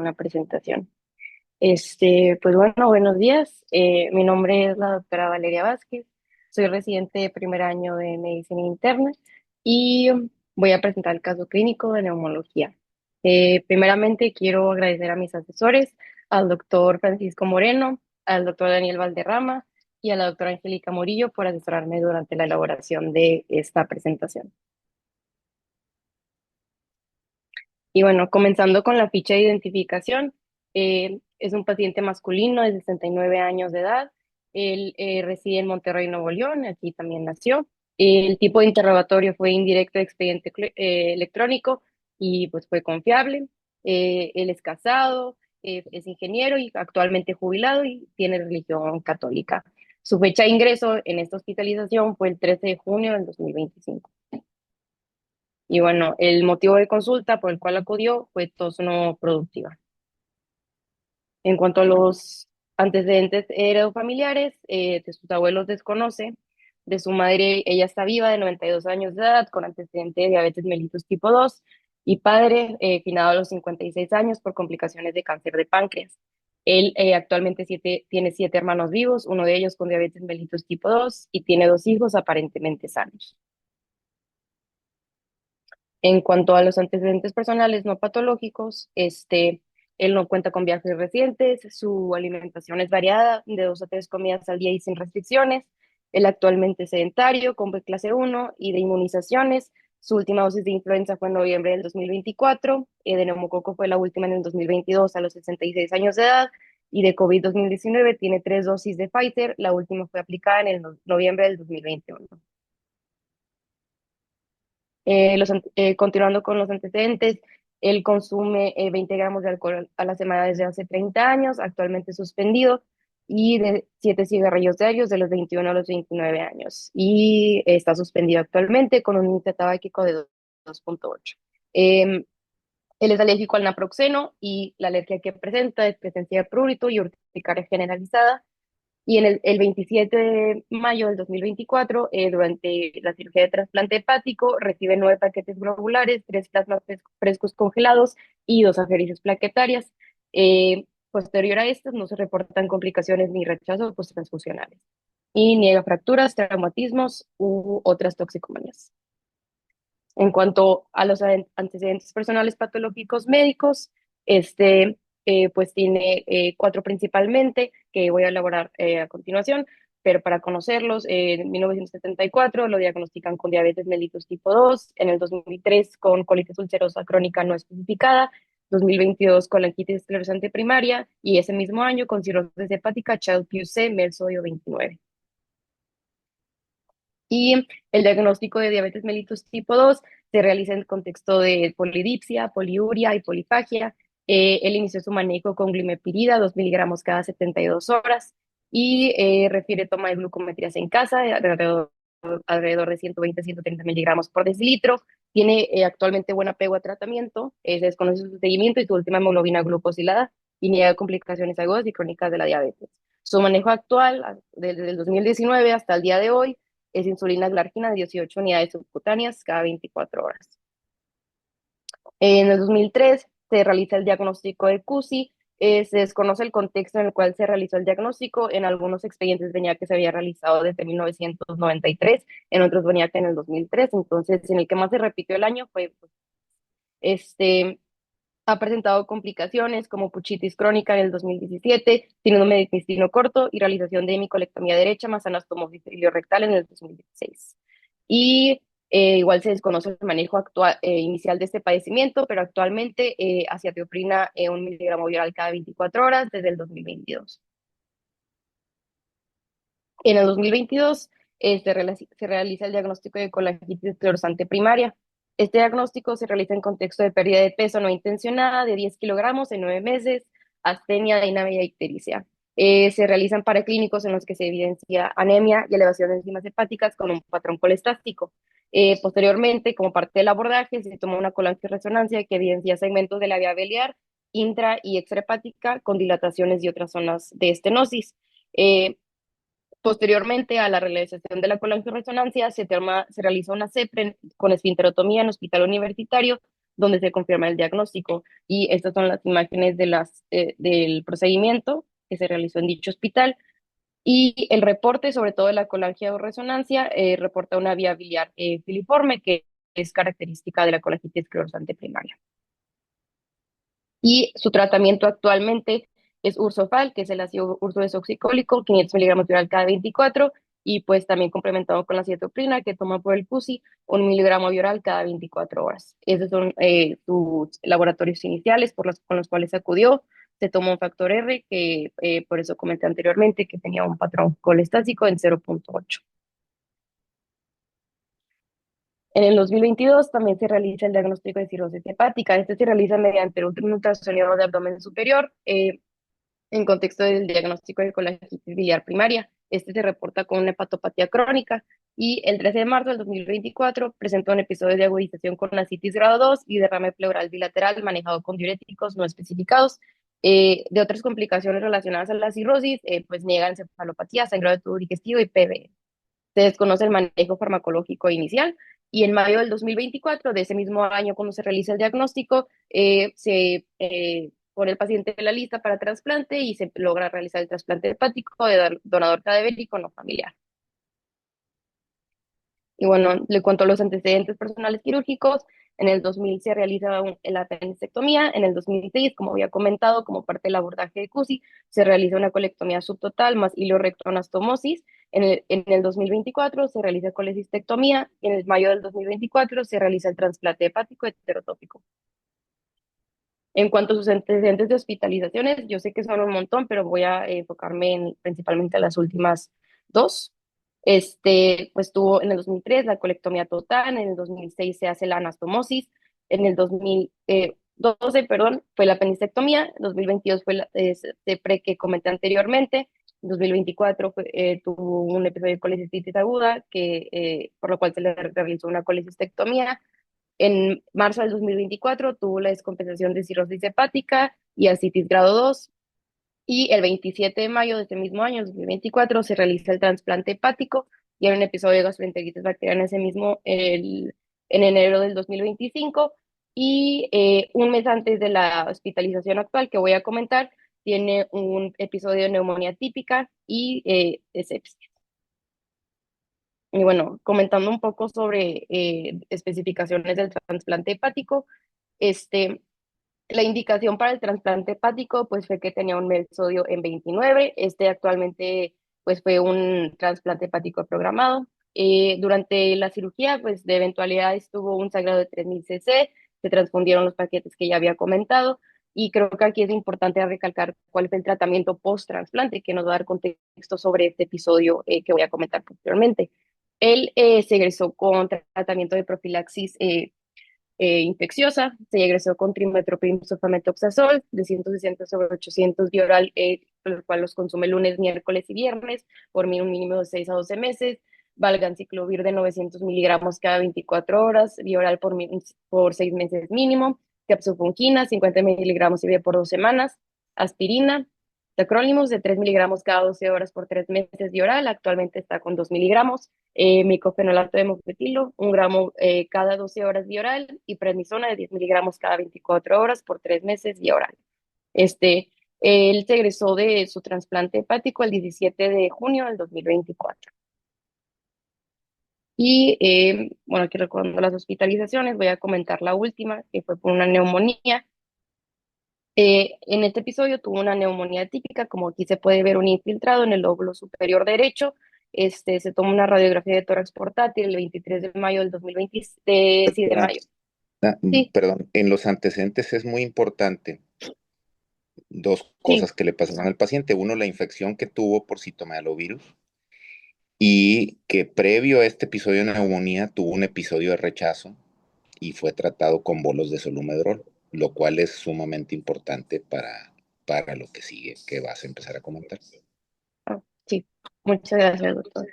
la presentación. Pues bueno, buenos días. Mi nombre es la doctora Valeria Vázquez. Soy residente de primer año de medicina interna y voy a presentar el caso clínico de neumología. Primeramente, quiero agradecer a mis asesores, al doctor Francisco Moreno, al doctor Daniel Valderrama y a la doctora Angélica Morillo por asesorarme durante la elaboración de esta presentación. Y bueno, comenzando con la ficha de identificación, es un paciente masculino de 69 años de edad. Él reside en Monterrey, Nuevo León, aquí también nació. El tipo de interrogatorio fue indirecto de expediente electrónico y pues fue confiable. Él es casado, es ingeniero y actualmente jubilado y tiene religión católica. Su fecha de ingreso en esta hospitalización fue el 13 de junio del 2025. Y bueno, el motivo de consulta por el cual acudió fue tos no productiva. En cuanto a los antecedentes heredofamiliares, de sus abuelos desconoce, de su madre ella está viva, de 92 años de edad, con antecedente de diabetes mellitus tipo 2, y padre, finado a los 56 años por complicaciones de cáncer de páncreas. Él actualmente tiene 7 hermanos vivos, uno de ellos con diabetes mellitus tipo 2, y tiene 2 hijos aparentemente sanos. En cuanto a los antecedentes personales no patológicos, él no cuenta con viajes recientes, su alimentación es variada, de 2 a 3 comidas al día y sin restricciones. Él actualmente es sedentario, con B clase 1 y de inmunizaciones. Su última dosis de influenza fue en noviembre del 2024, de neumococo fue la última en el 2022 a los 66 años de edad, y de COVID 2019 tiene 3 dosis de Pfizer, la última fue aplicada en el noviembre del 2021. Continuando con los antecedentes, él consume 20 gramos de alcohol a la semana desde hace 30 años, actualmente suspendido, y de 7 cigarrillos diarios de los 21 a los 29 años. Y está suspendido actualmente con un índice tabáquico de 2.8. Él es alérgico al naproxeno y la alergia que presenta es presencia de prurito y urticaria generalizada. Y en el 27 de mayo del 2024, durante la cirugía de trasplante hepático, recibe 9 paquetes globulares, 3 plasmas frescos congelados y 2 aferices plaquetarias. Posterior a estas, no se reportan complicaciones ni rechazos post-transfusionales. Y niega fracturas, traumatismos u otras toxicomanías. En cuanto a los antecedentes personales patológicos médicos, pues tiene 4 principalmente, que voy a elaborar a continuación, pero para conocerlos, en 1974 lo diagnostican con diabetes mellitus tipo 2, en el 2003 con colitis ulcerosa crónica no especificada, 2022 con la esclerosante primaria y ese mismo año con cirrosis hepática, Child-Pugh-C, MER sodio 29. Y el diagnóstico de diabetes mellitus tipo 2 se realiza en el contexto de polidipsia, poliuria y polifagia. Él inició su manejo con glimepirida, 2 miligramos cada 72 horas, y refiere toma de glucometrías en casa, alrededor de 120-130 miligramos por decilitro. Tiene actualmente buen apego a tratamiento, se desconoce su seguimiento y su última hemoglobina glucosilada, y niega complicaciones agudas y crónicas de la diabetes. Su manejo actual, desde el 2019 hasta el día de hoy, es insulina glargina de 18 unidades subcutáneas cada 24 horas. En el 2003 se realiza el diagnóstico de CUSI, se desconoce el contexto en el cual se realizó el diagnóstico, en algunos expedientes venía que se había realizado desde 1993, en otros venía que en el 2003, entonces en el que más se repitió el año fue, este, ha presentado complicaciones como puchitis crónica en el 2017, síndrome de intestino corto y realización de hemicolectomía derecha más anastomósis rectal en el 2016. Y igual se desconoce el manejo actual, inicial de este padecimiento, pero actualmente aciatioprina 1 miligramo oral cada 24 horas desde el 2022. En el 2022 se realiza el diagnóstico de colangitis esclerosante primaria. Este diagnóstico se realiza en contexto de pérdida de peso no intencionada de 10 kilogramos en 9 meses, astenia, dinamia y ictericia. Se realizan paraclínicos en los que se evidencia anemia y elevación de enzimas hepáticas con un patrón colestático. Posteriormente, como parte del abordaje, se toma una colangioresonancia que evidencia segmentos de la vía biliar, intra y extrahepática con dilataciones y otras zonas de estenosis. Posteriormente a la realización de la colangioresonancia, se realiza una CEPREN con esfinterotomía en hospital universitario, donde se confirma el diagnóstico. Y estas son las imágenes del procedimiento que se realizó en dicho hospital. Y el reporte, sobre todo de la colangioresonancia, reporta una vía biliar filiforme, que es característica de la colangitis esclerosante primaria. Y su tratamiento actualmente es Ursofal, que es el ácido ursodesoxicólico, 500 miligramos oral cada 24, y pues también complementado con la cetoprina, que toma por el CUSI, 1 miligramo oral cada 24 horas. Esos son sus laboratorios iniciales con los cuales acudió. Se tomó un factor R, que por eso comenté anteriormente que tenía un patrón colestático en 0.8. En el 2022 también se realiza el diagnóstico de cirrosis hepática. Este se realiza mediante un ultrasonido de abdomen superior. En contexto del diagnóstico de colangitis biliar primaria. Este se reporta con una hepatopatía crónica y el 13 de marzo del 2024 presentó un episodio de agudización con ascitis grado 2 y derrame pleural bilateral manejado con diuréticos no especificados. De otras complicaciones relacionadas a la cirrosis, pues niegan encefalopatía, sangrado de tubo digestivo y PV. Se desconoce el manejo farmacológico inicial y en mayo del 2024, de ese mismo año cuando se realiza el diagnóstico, se pone el paciente en la lista para trasplante y se logra realizar el trasplante hepático de donador cadavérico no familiar. Y bueno, le cuento los antecedentes personales quirúrgicos. En el 2000 se realiza la apendicectomía. En el 2006, como había comentado, como parte del abordaje de CUSI, se realiza una colectomía subtotal más ileorectoanastomosis. En el 2024 se realiza colecistectomía. Y en el mayo del 2024 se realiza el trasplante hepático heterotópico. En cuanto a sus antecedentes de hospitalizaciones, yo sé que son un montón, pero voy a enfocarme principalmente en las últimas dos. Pues tuvo en el 2003 la colectomía total, en el 2006 se hace la anastomosis, en el 2012, perdón, fue la apendicectomía, en 2022 fue la pre que comenté anteriormente, en 2024 tuvo un episodio de colecistitis aguda, por lo cual se le realizó una colecistectomía. En marzo del 2024 tuvo la descompensación de cirrosis hepática y ascitis grado 2. Y el 27 de mayo de este mismo año, 2024, se realiza el trasplante hepático y en un episodio de gastroenteritis bacteriana en enero del 2025. Y un mes antes de la hospitalización actual que voy a comentar, tiene un episodio de neumonía típica y de sepsis. Y bueno, comentando un poco sobre especificaciones del trasplante hepático, este, la indicación para el trasplante hepático pues fue que tenía un sodio en 29. Actualmente pues fue un trasplante hepático programado. Durante la cirugía pues de eventualidades tuvo un sangrado de 3000 cc, se transfundieron los paquetes que ya había comentado y creo que aquí es importante recalcar cuál fue el tratamiento post-trasplante que nos va a dar contexto sobre este episodio que voy a comentar posteriormente. Él se egresó con tratamiento de profilaxis infecciosa, se egresó con trimmetoprim sulfamethoxazol de 160 sobre 800 bioral, el cual los consume lunes, miércoles y viernes por un mínimo de 6 a 12 meses. Valganciclovir de 900 miligramos cada 24 horas, bioral por 6 meses mínimo. Capsufungina, 50 miligramos IV por 2 semanas. Aspirina, tacrolimus de 3 miligramos cada 12 horas por 3 meses de oral, actualmente está con 2 miligramos. Micofenolato de mofetilo, 1 gramo cada 12 horas de oral, y prednisona de 10 miligramos cada 24 horas por 3 meses de oral. Él se egresó de su trasplante hepático el 17 de junio del 2024. Y bueno, aquí recordando las hospitalizaciones, voy a comentar la última, que fue por una neumonía. En este episodio tuvo una neumonía típica, como aquí se puede ver un infiltrado en el lóbulo superior derecho. Se tomó una radiografía de tórax portátil el 23 de mayo del 2020, sí, de Perdona, mayo. Sí, perdón, en los antecedentes es muy importante dos sí, cosas que le pasaron al paciente. Uno, la infección que tuvo por citomegalovirus y que previo a este episodio de neumonía tuvo un episodio de rechazo y fue tratado con bolos de solumedrol, lo cual es sumamente importante para lo que sigue, que vas a empezar a comentar. sí. Muchas gracias, doctor.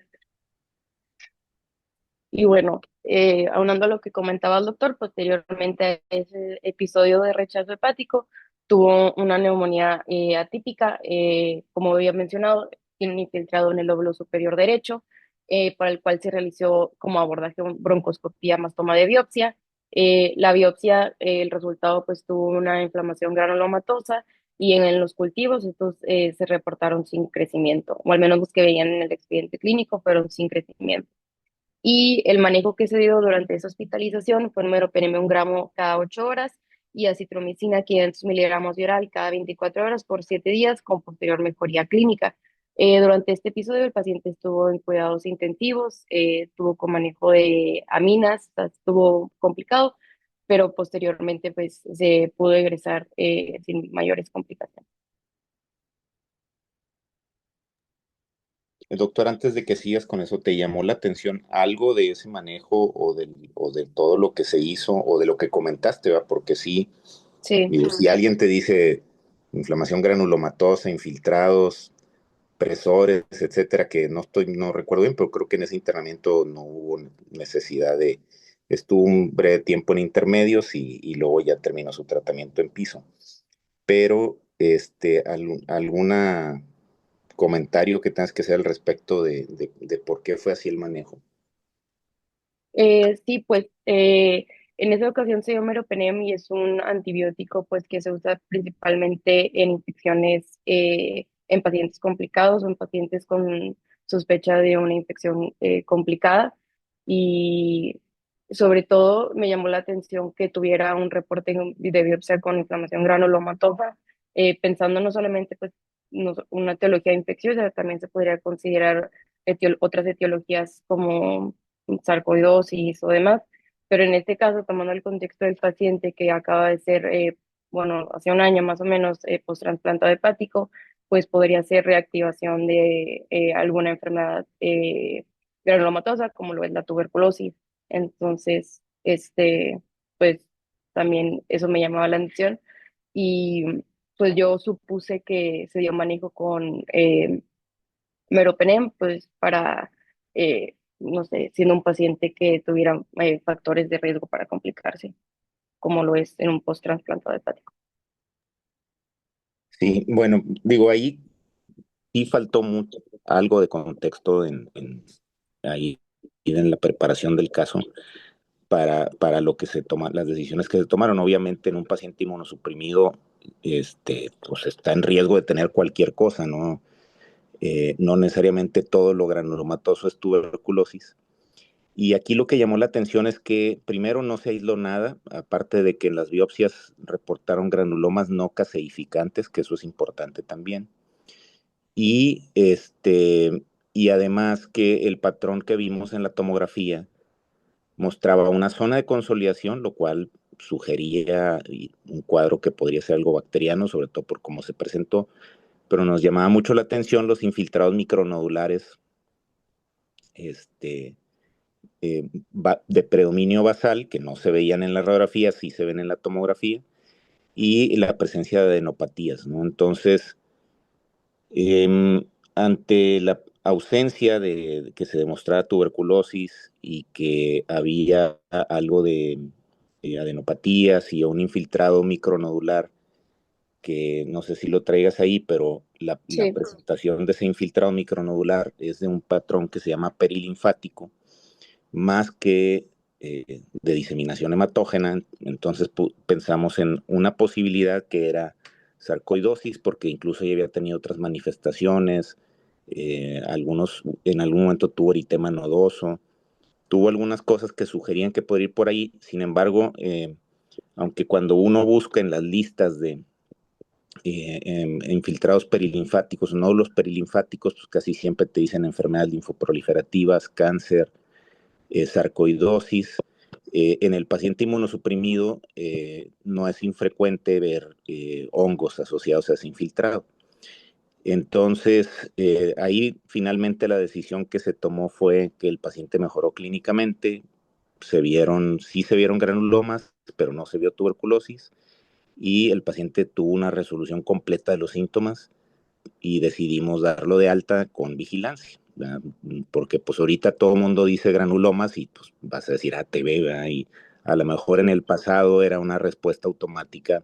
Y bueno, aunando a lo que comentaba el doctor, posteriormente a ese episodio de rechazo hepático, tuvo una neumonía atípica, como había mencionado, tiene un infiltrado en el lóbulo superior derecho, para el cual se realizó como abordaje broncoscopía más toma de biopsia. La biopsia, el resultado pues tuvo una inflamación granulomatosa y en los cultivos estos se reportaron sin crecimiento, o al menos los que veían en el expediente clínico fueron sin crecimiento. Y el manejo que se dio durante esa hospitalización fue meropenem 1 gramo cada 8 horas y acitromicina 500 miligramos de oral cada 24 horas por 7 días con posterior mejoría clínica. Durante este episodio el paciente estuvo en cuidados intensivos, tuvo con manejo de aminas, o sea, estuvo complicado, pero posteriormente pues se pudo egresar sin mayores complicaciones. Doctor, antes de que sigas con eso, ¿te llamó la atención algo de ese manejo o de todo lo que se hizo o de lo que comentaste, ¿va? Porque sí, Sí. digo, si alguien te dice inflamación granulomatosa, infiltrados, presores, etcétera, que no recuerdo bien, pero creo que en ese internamiento no hubo necesidad de, estuvo un breve tiempo en intermedios y luego ya terminó su tratamiento en piso. Pero, alguna comentario que tengas que hacer al respecto de por qué fue así el manejo. Sí, pues en esa ocasión se dio meropenem y es un antibiótico pues que se usa principalmente en infecciones en pacientes complicados o en pacientes con sospecha de una infección complicada y sobre todo me llamó la atención que tuviera un reporte de biopsia con inflamación granulomatosa, pensando no solamente pues una etiología infecciosa, también se podría considerar otras etiologías como sarcoidosis o demás, pero en este caso, tomando el contexto del paciente que acaba de ser, bueno, hace un año más o menos, post-trasplantado hepático, pues podría ser reactivación de alguna enfermedad granulomatosa, como lo es la tuberculosis. Entonces, pues también eso me llamaba la atención y pues yo supuse que se dio manejo con meropenem, pues para, no sé, siendo un paciente que tuviera factores de riesgo para complicarse, como lo es en un post-trasplantado hepático. Sí, bueno, digo, ahí sí faltó mucho, algo de contexto ahí en la preparación del caso para lo que se toma, las decisiones que se tomaron. Obviamente en un paciente inmunosuprimido, pues está en riesgo de tener cualquier cosa, ¿no? No necesariamente todo lo granulomatoso es tuberculosis. Y aquí lo que llamó la atención es que primero no se aisló nada, aparte de que en las biopsias reportaron granulomas no caseificantes, que eso es importante también. Y, y además que el patrón que vimos en la tomografía mostraba una zona de consolidación, lo cual sugería un cuadro que podría ser algo bacteriano, sobre todo por cómo se presentó, pero nos llamaba mucho la atención los infiltrados micronodulares, este, de predominio basal, que no se veían en la radiografía, sí se ven en la tomografía, y la presencia de adenopatías, ¿no? Entonces, ante la ausencia de que se demostrara tuberculosis y que había algo de adenopatías y un infiltrado micronodular, que no sé si lo traigas ahí, pero la Sí, presentación de ese infiltrado micronodular es de un patrón que se llama perilinfático, más que de diseminación hematógena. Entonces pensamos en una posibilidad que era sarcoidosis, porque incluso ya había tenido otras manifestaciones, en algún momento tuvo eritema nodoso, tuvo algunas cosas que sugerían que podría ir por ahí. Sin embargo, aunque cuando uno busca en las listas de infiltrados perilinfáticos, nódulos perilinfáticos, pues casi siempre te dicen enfermedades linfoproliferativas, cáncer, sarcoidosis. En el paciente inmunosuprimido no es infrecuente ver hongos asociados a ese infiltrado. Entonces, ahí finalmente la decisión que se tomó fue que el paciente mejoró clínicamente, sí se vieron granulomas, pero no se vio tuberculosis, y el paciente tuvo una resolución completa de los síntomas y decidimos darlo de alta con vigilancia, ¿verdad? Porque pues ahorita todo el mundo dice granulomas y pues vas a decir ATV, ¿verdad? Y a lo mejor en sí, el pasado era una respuesta automática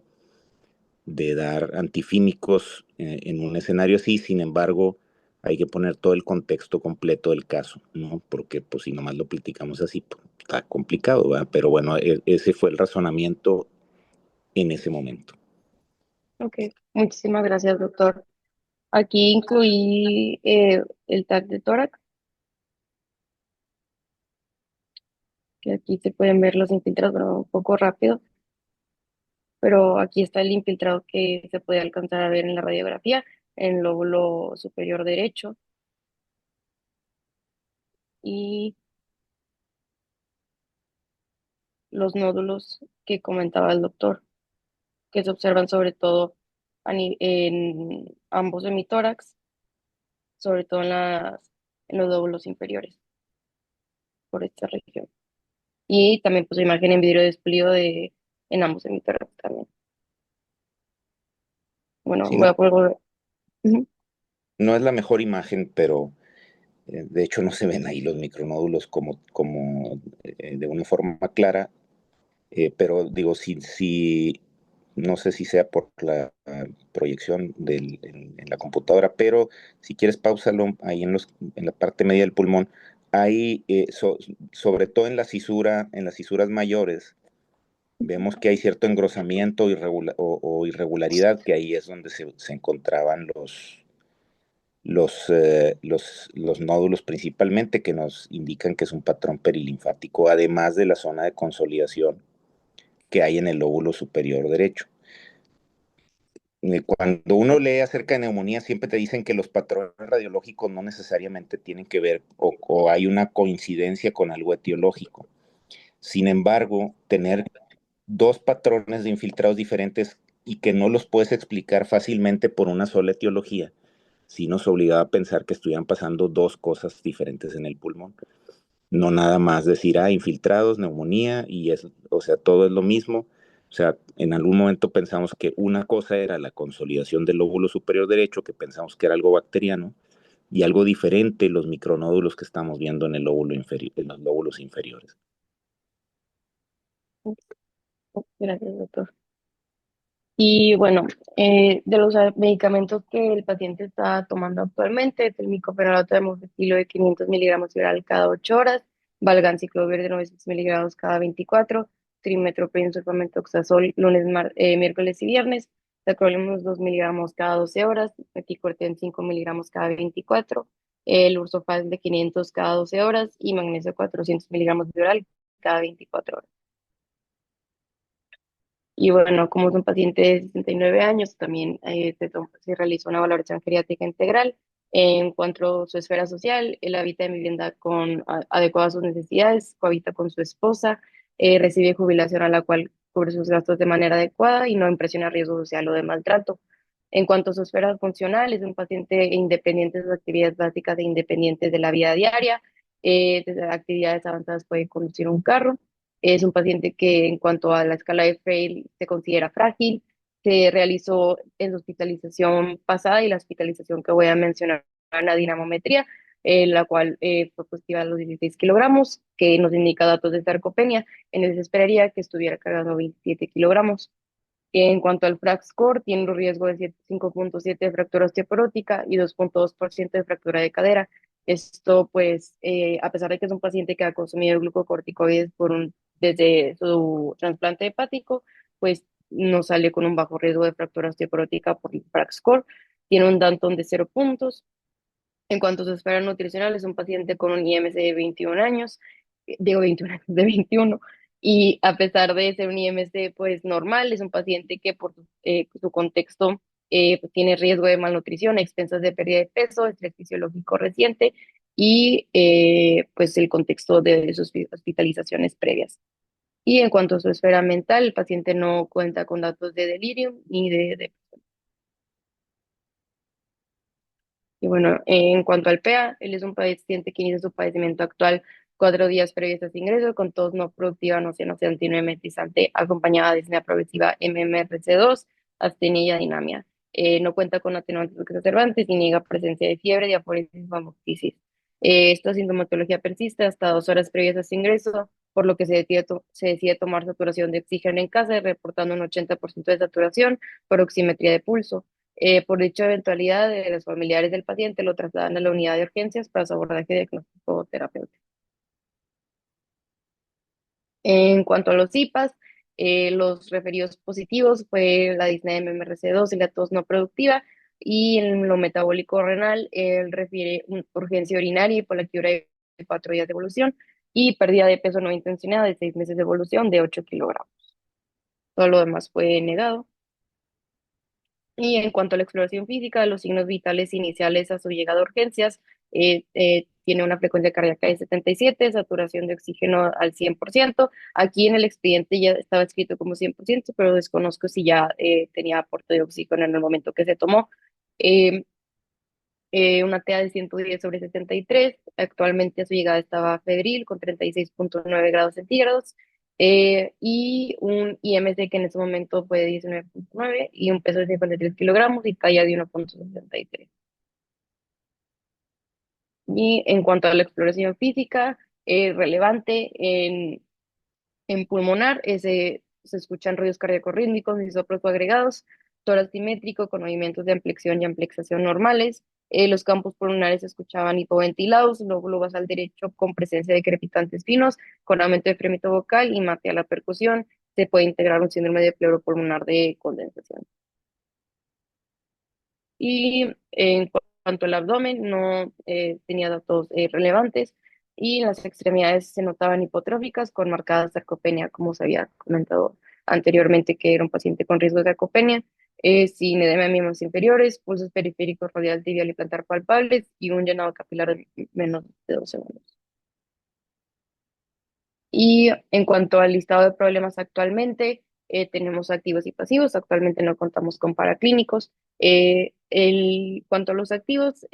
de dar antifímicos en un escenario así. Sin embargo, hay que poner todo el contexto completo del caso, ¿no? Porque pues si nomás lo platicamos así, pues, está complicado, ¿verdad? Pero bueno, ese fue el razonamiento en ese momento. Ok, muchísimas gracias, doctor. Aquí incluí el tag de tórax, que aquí se pueden ver los infiltrados, pero un poco rápido, pero aquí está el infiltrado que se puede alcanzar a ver en la radiografía, en el lóbulo superior derecho, y los nódulos que comentaba el doctor, que se observan sobre todo en ambos hemitórax, sobre todo en los lóbulos inferiores, por esta región. Y también pues imagen en vidrio despliegue en ambos hemitórax también. Bueno, Sí, voy no, a poner... Ujú. no es la mejor imagen, pero de hecho no se ven ahí los micronódulos como de una forma clara, pero digo, si, no sé si sea por la proyección en la computadora, pero si quieres pausalo ahí en la parte media del pulmón. Hay, sobre todo en las fisuras mayores, vemos que hay cierto engrosamiento o irregularidad, que ahí es donde se encontraban los nódulos principalmente, que nos indican que es un patrón perilinfático, además de la zona de consolidación que hay en el lóbulo superior derecho. Cuando uno lee acerca de neumonía, siempre te dicen que los patrones radiológicos no necesariamente tienen que ver o hay una coincidencia con algo etiológico. Sin embargo, tener dos patrones de infiltrados diferentes y que no los puedes explicar fácilmente por una sola etiología, sí nos obligaba a pensar que estuvieran pasando dos cosas diferentes en el pulmón. No nada más decir, infiltrados, neumonía, y es, o sea, todo es lo mismo. O sea, en algún momento pensamos que una cosa era la consolidación del lóbulo superior derecho, que pensamos que era algo bacteriano, y algo diferente los micronódulos que estamos viendo en el lóbulo en los lóbulos inferiores. Gracias, doctor. Y bueno, de los medicamentos que el paciente está tomando actualmente, es el micofenolato de amoxicilo de 500 miligramos oral cada 8 horas, valganciclovir de 900 miligramos cada 24, trimethoprim sulfamethoxazol lunes, miércoles y viernes, tacrolimus 2 miligramos cada 12 horas, meticorten 5 miligramos cada 24, el ursofal de 500 cada 12 horas y magnesio 400 miligramos de oral cada 24 horas. Y bueno, como es un paciente de 69 años, también se realizó una valoración geriátrica integral. En cuanto a su esfera social, él habita en vivienda adecuada a sus necesidades, cohabita con su esposa, recibe jubilación a la cual cubre sus gastos de manera adecuada y no impresiona riesgo social o de maltrato. En cuanto a su esfera funcional, es un paciente independiente de sus actividades básicas e independientes de la vida diaria. Desde actividades avanzadas puede conducir un carro. Es un paciente que en cuanto a la escala de Frail se considera frágil. Se realizó en su hospitalización pasada y la hospitalización que voy a mencionar, la dinamometría, la cual fue positiva a los 16 kilogramos, que nos indica datos de sarcopenia. En el se esperaría que estuviera cargando 27 kilogramos. En cuanto al FRAX score, tiene un riesgo de 5.7 de fractura osteoporótica y 2.2% de fractura de cadera. Esto, pues, a pesar de que es un paciente que ha consumido glucocorticoides desde su trasplante hepático, pues no sale con un bajo riesgo de fractura osteoporótica por el FRAX score. Tiene un Danton de 0 puntos. En cuanto a su esfera nutricional, es un paciente con un IMC de 21 años, digo 21 años, de 21, y a pesar de ser un IMC pues normal, es un paciente que por su contexto pues, tiene riesgo de malnutrición, expensas de pérdida de peso, estrés fisiológico reciente y pues el contexto de sus hospitalizaciones previas. Y en cuanto a su esfera mental, el paciente no cuenta con datos de delirium ni de Y bueno, en cuanto al PEA, él es un paciente que inicia su padecimiento actual 4 días previos a su ingreso con tos no productiva, no antiemetizante, acompañada de disnea progresiva MMRC2, astenia y adinamia. No cuenta con atenuantes exacerbantes y niega presencia de fiebre, diaforesis o hemoptisis. Esta sintomatología persiste hasta 2 horas previas a su ingreso, por lo que se decide tomar saturación de oxígeno en casa, reportando un 80% de saturación por oximetría de pulso. Por dicha eventualidad, los familiares del paciente lo trasladan a la unidad de urgencias para su abordaje diagnóstico terapéutico. En cuanto a los IPAs, los referidos positivos fue la disnea de MMRC2 y la tos no productiva, y en lo metabólico renal, él refiere urgencia urinaria y hipolaquiuria de 4 días de evolución y pérdida de peso no intencionada de 6 meses de evolución de 8 kilogramos. Todo lo demás fue negado. Y en cuanto a la exploración física, los signos vitales iniciales a su llegada a urgencias, tiene una frecuencia cardíaca de 77, saturación de oxígeno al 100%. Aquí en el expediente ya estaba escrito como 100%, pero desconozco si ya tenía aporte de oxígeno en el momento que se tomó. Eh, una TEA de 110/73. Actualmente a su llegada estaba febril con 36,9 grados centígrados, y un IMC que en ese momento fue de 19,9 y un peso de 53 kilogramos y talla de 1,63. Y en cuanto a la exploración física, relevante en pulmonar, se escuchan ruidos cardíacos rítmicos y soplos agregados, tórax simétrico con movimientos de ampliación y ampliación normales. Los campos pulmonares se escuchaban hipoventilados, lóbulo basal derecho con presencia de crepitantes finos, con aumento de frémito vocal y mate a la percusión. Se puede integrar un síndrome de pleuropulmonar de condensación. Y en cuanto al abdomen, no tenía datos relevantes. Y en las extremidades se notaban hipotróficas con marcada sarcopenia, como se había comentado anteriormente, que era un paciente con riesgo de sarcopenia, sin edema de miembros inferiores, pulsos periféricos radial, tibial y plantar palpables y un llenado capilar de menos de 2 segundos. Y en cuanto al listado de problemas actualmente, tenemos activos y pasivos. Actualmente no contamos con paraclínicos. Cuanto a los activos,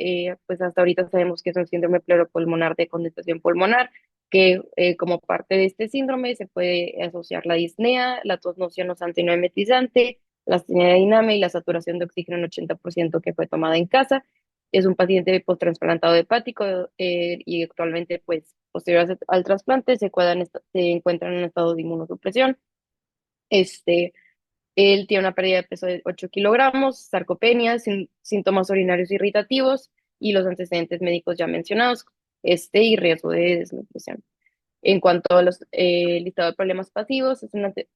pues hasta ahorita sabemos que es un síndrome pleuropulmonar de condensación pulmonar, que como parte de este síndrome se puede asociar la disnea, la tos nauseonosante y no emetizante, la astenia de diname y la saturación de oxígeno en 80% que fue tomada en casa. Es un paciente post-trasplantado hepático, y actualmente, pues, posterior al trasplante, se encuentra en un estado de inmunosupresión. Este, Él tiene una pérdida de peso de 8 kilogramos, sarcopenia, síntomas urinarios irritativos y los antecedentes médicos ya mencionados, y riesgo de desnutrición. En cuanto a los listado de problemas pasivos,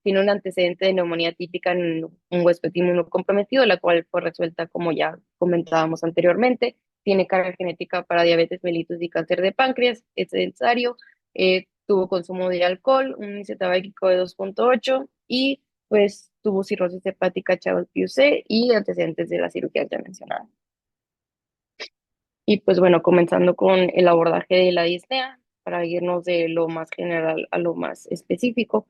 tiene un antecedente de neumonía típica en un huésped inmunocomprometido, la cual fue resuelta como ya comentábamos anteriormente. Tiene carga genética para diabetes mellitus y cáncer de páncreas, es sedentario, tuvo consumo de alcohol, un índice tabáquico de 2,8 y pues tuvo cirrosis hepática Chiari-Peugeot y antecedentes de la cirugía ya mencionada. Y pues bueno, comenzando con el abordaje de la disnea, para irnos de lo más general a lo más específico.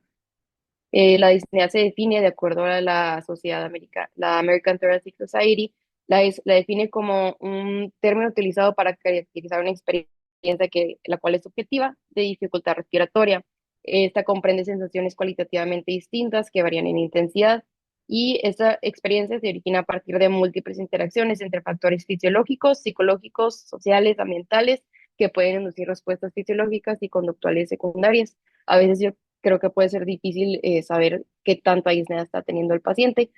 La disnea se define de acuerdo a la sociedad americana, la American Thoracic Society, la define como un término utilizado para caracterizar una experiencia la cual es subjetiva de dificultad respiratoria. Esta comprende sensaciones cualitativamente distintas que varían en intensidad, y esta experiencia se origina a partir de múltiples interacciones entre factores fisiológicos, psicológicos, sociales, ambientales, que pueden inducir respuestas fisiológicas y conductuales secundarias. A veces yo creo que puede ser difícil saber qué tanta disnea está teniendo el paciente,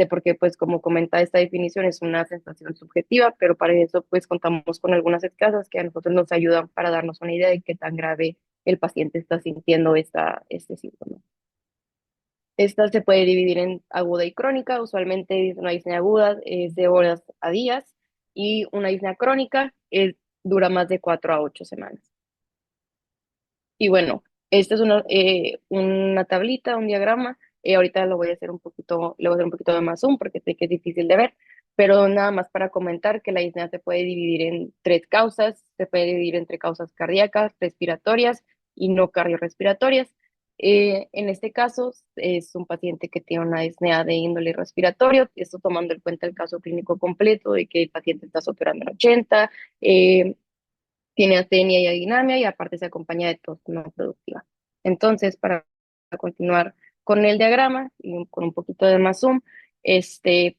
porque pues como comenta esta definición es una sensación subjetiva, pero para eso pues contamos con algunas escasas que a nosotros nos ayudan para darnos una idea de qué tan grave el paciente está sintiendo este síntoma. Esta se puede dividir en aguda y crónica. Usualmente una disnea aguda es de horas a días y una disnea crónica dura más de 4 a 8 semanas. Y bueno, esta es una tablita, un diagrama. Ahorita lo voy a hacer un poquito, le voy a hacer un poquito de más zoom porque sé que es difícil de ver, pero nada más para comentar que la disnea se puede dividir en 3 causas. Se puede dividir entre causas cardíacas, respiratorias y no cardiorrespiratorias. En este caso es un paciente que tiene una disnea de índole respiratorio, esto tomando en cuenta el caso clínico completo de que el paciente está saturando en 80, tiene astenia y adinamia y aparte se acompaña de tos no productiva. Entonces, para continuar con el diagrama y con un poquito de más zoom,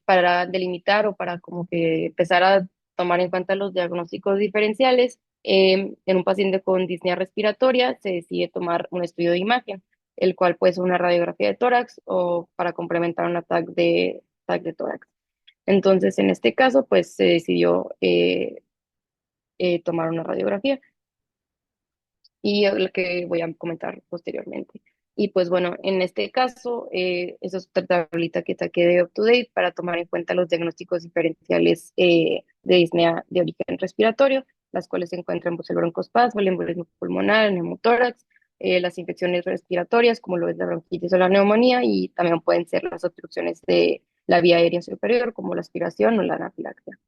para delimitar o para como que empezar a tomar en cuenta los diagnósticos diferenciales, en un paciente con disnea respiratoria se decide tomar un estudio de imagen, el cual puede ser una radiografía de tórax o para complementar un TAC de tórax. Entonces, en este caso, pues se decidió tomar una radiografía y lo que voy a comentar posteriormente. Y pues bueno, en este caso, esa es otra tablita que saqué de UpToDate para tomar en cuenta los diagnósticos diferenciales de disnea de origen respiratorio, las cuales se encuentran pues, el broncoespasmo, el embolismo pulmonar, el neumotórax, las infecciones respiratorias, como lo es la bronquitis o la neumonía, y también pueden ser las obstrucciones de la vía aérea superior, como la aspiración o la anafilaxia.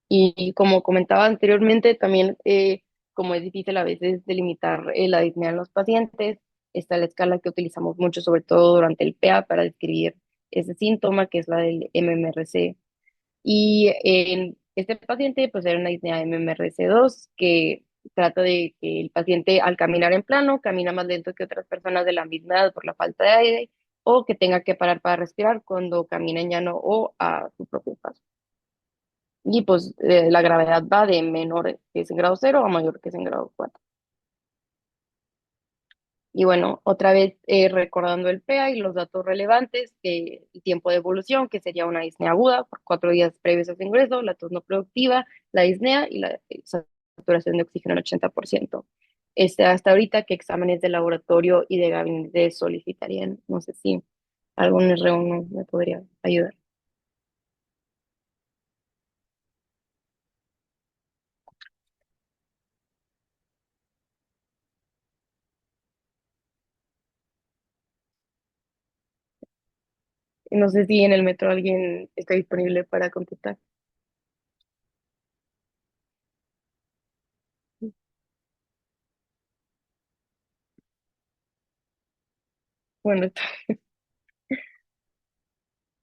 Y como comentaba anteriormente, también como es difícil a veces delimitar la disnea en los pacientes, está la escala que utilizamos mucho, sobre todo durante el PA, para describir ese síntoma, que es la del MMRC. Y en este paciente, pues era una disnea MMRC2 que trata de que el paciente al caminar en plano camina más lento que otras personas de la misma edad por la falta de aire o que tenga que parar para respirar cuando camina en llano o a su propio paso. Y pues la gravedad va de menor que es en grado cero a mayor que es en grado 4. Y bueno, otra vez recordando el PEA y los datos relevantes, el tiempo de evolución, que sería una disnea aguda por 4 días previos a su ingreso, la tos no productiva, la disnea y la saturación de oxígeno al 80%. Hasta ahorita, ¿qué exámenes de laboratorio y de gabinete solicitarían? No sé si algún R1 me podría ayudar. No sé si en el metro alguien está disponible para contestar. Bueno,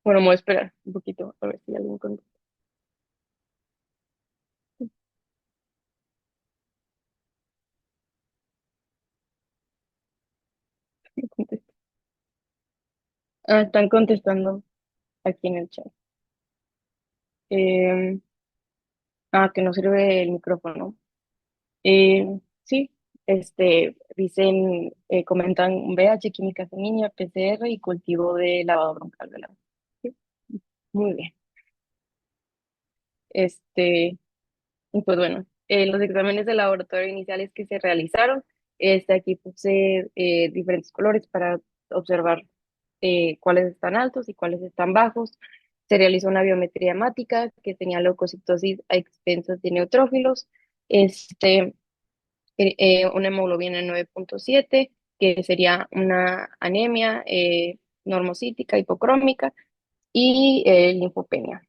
bueno, me voy a esperar un poquito a ver si alguien contesta. Ah, están contestando aquí en el chat. Eh, que no sirve el micrófono. Sí, dicen, comentan VH, química sanguínea, PCR y cultivo de lavado broncal de la. Sí, muy bien. Este, y pues bueno, los exámenes de laboratorio iniciales que se realizaron, aquí puse diferentes colores para observar cuáles están altos y cuáles están bajos. Se realizó una biometría hemática que tenía leucocitosis a expensas de neutrófilos, este, una hemoglobina 9,7, que sería una anemia normocítica, hipocrómica y linfopenia.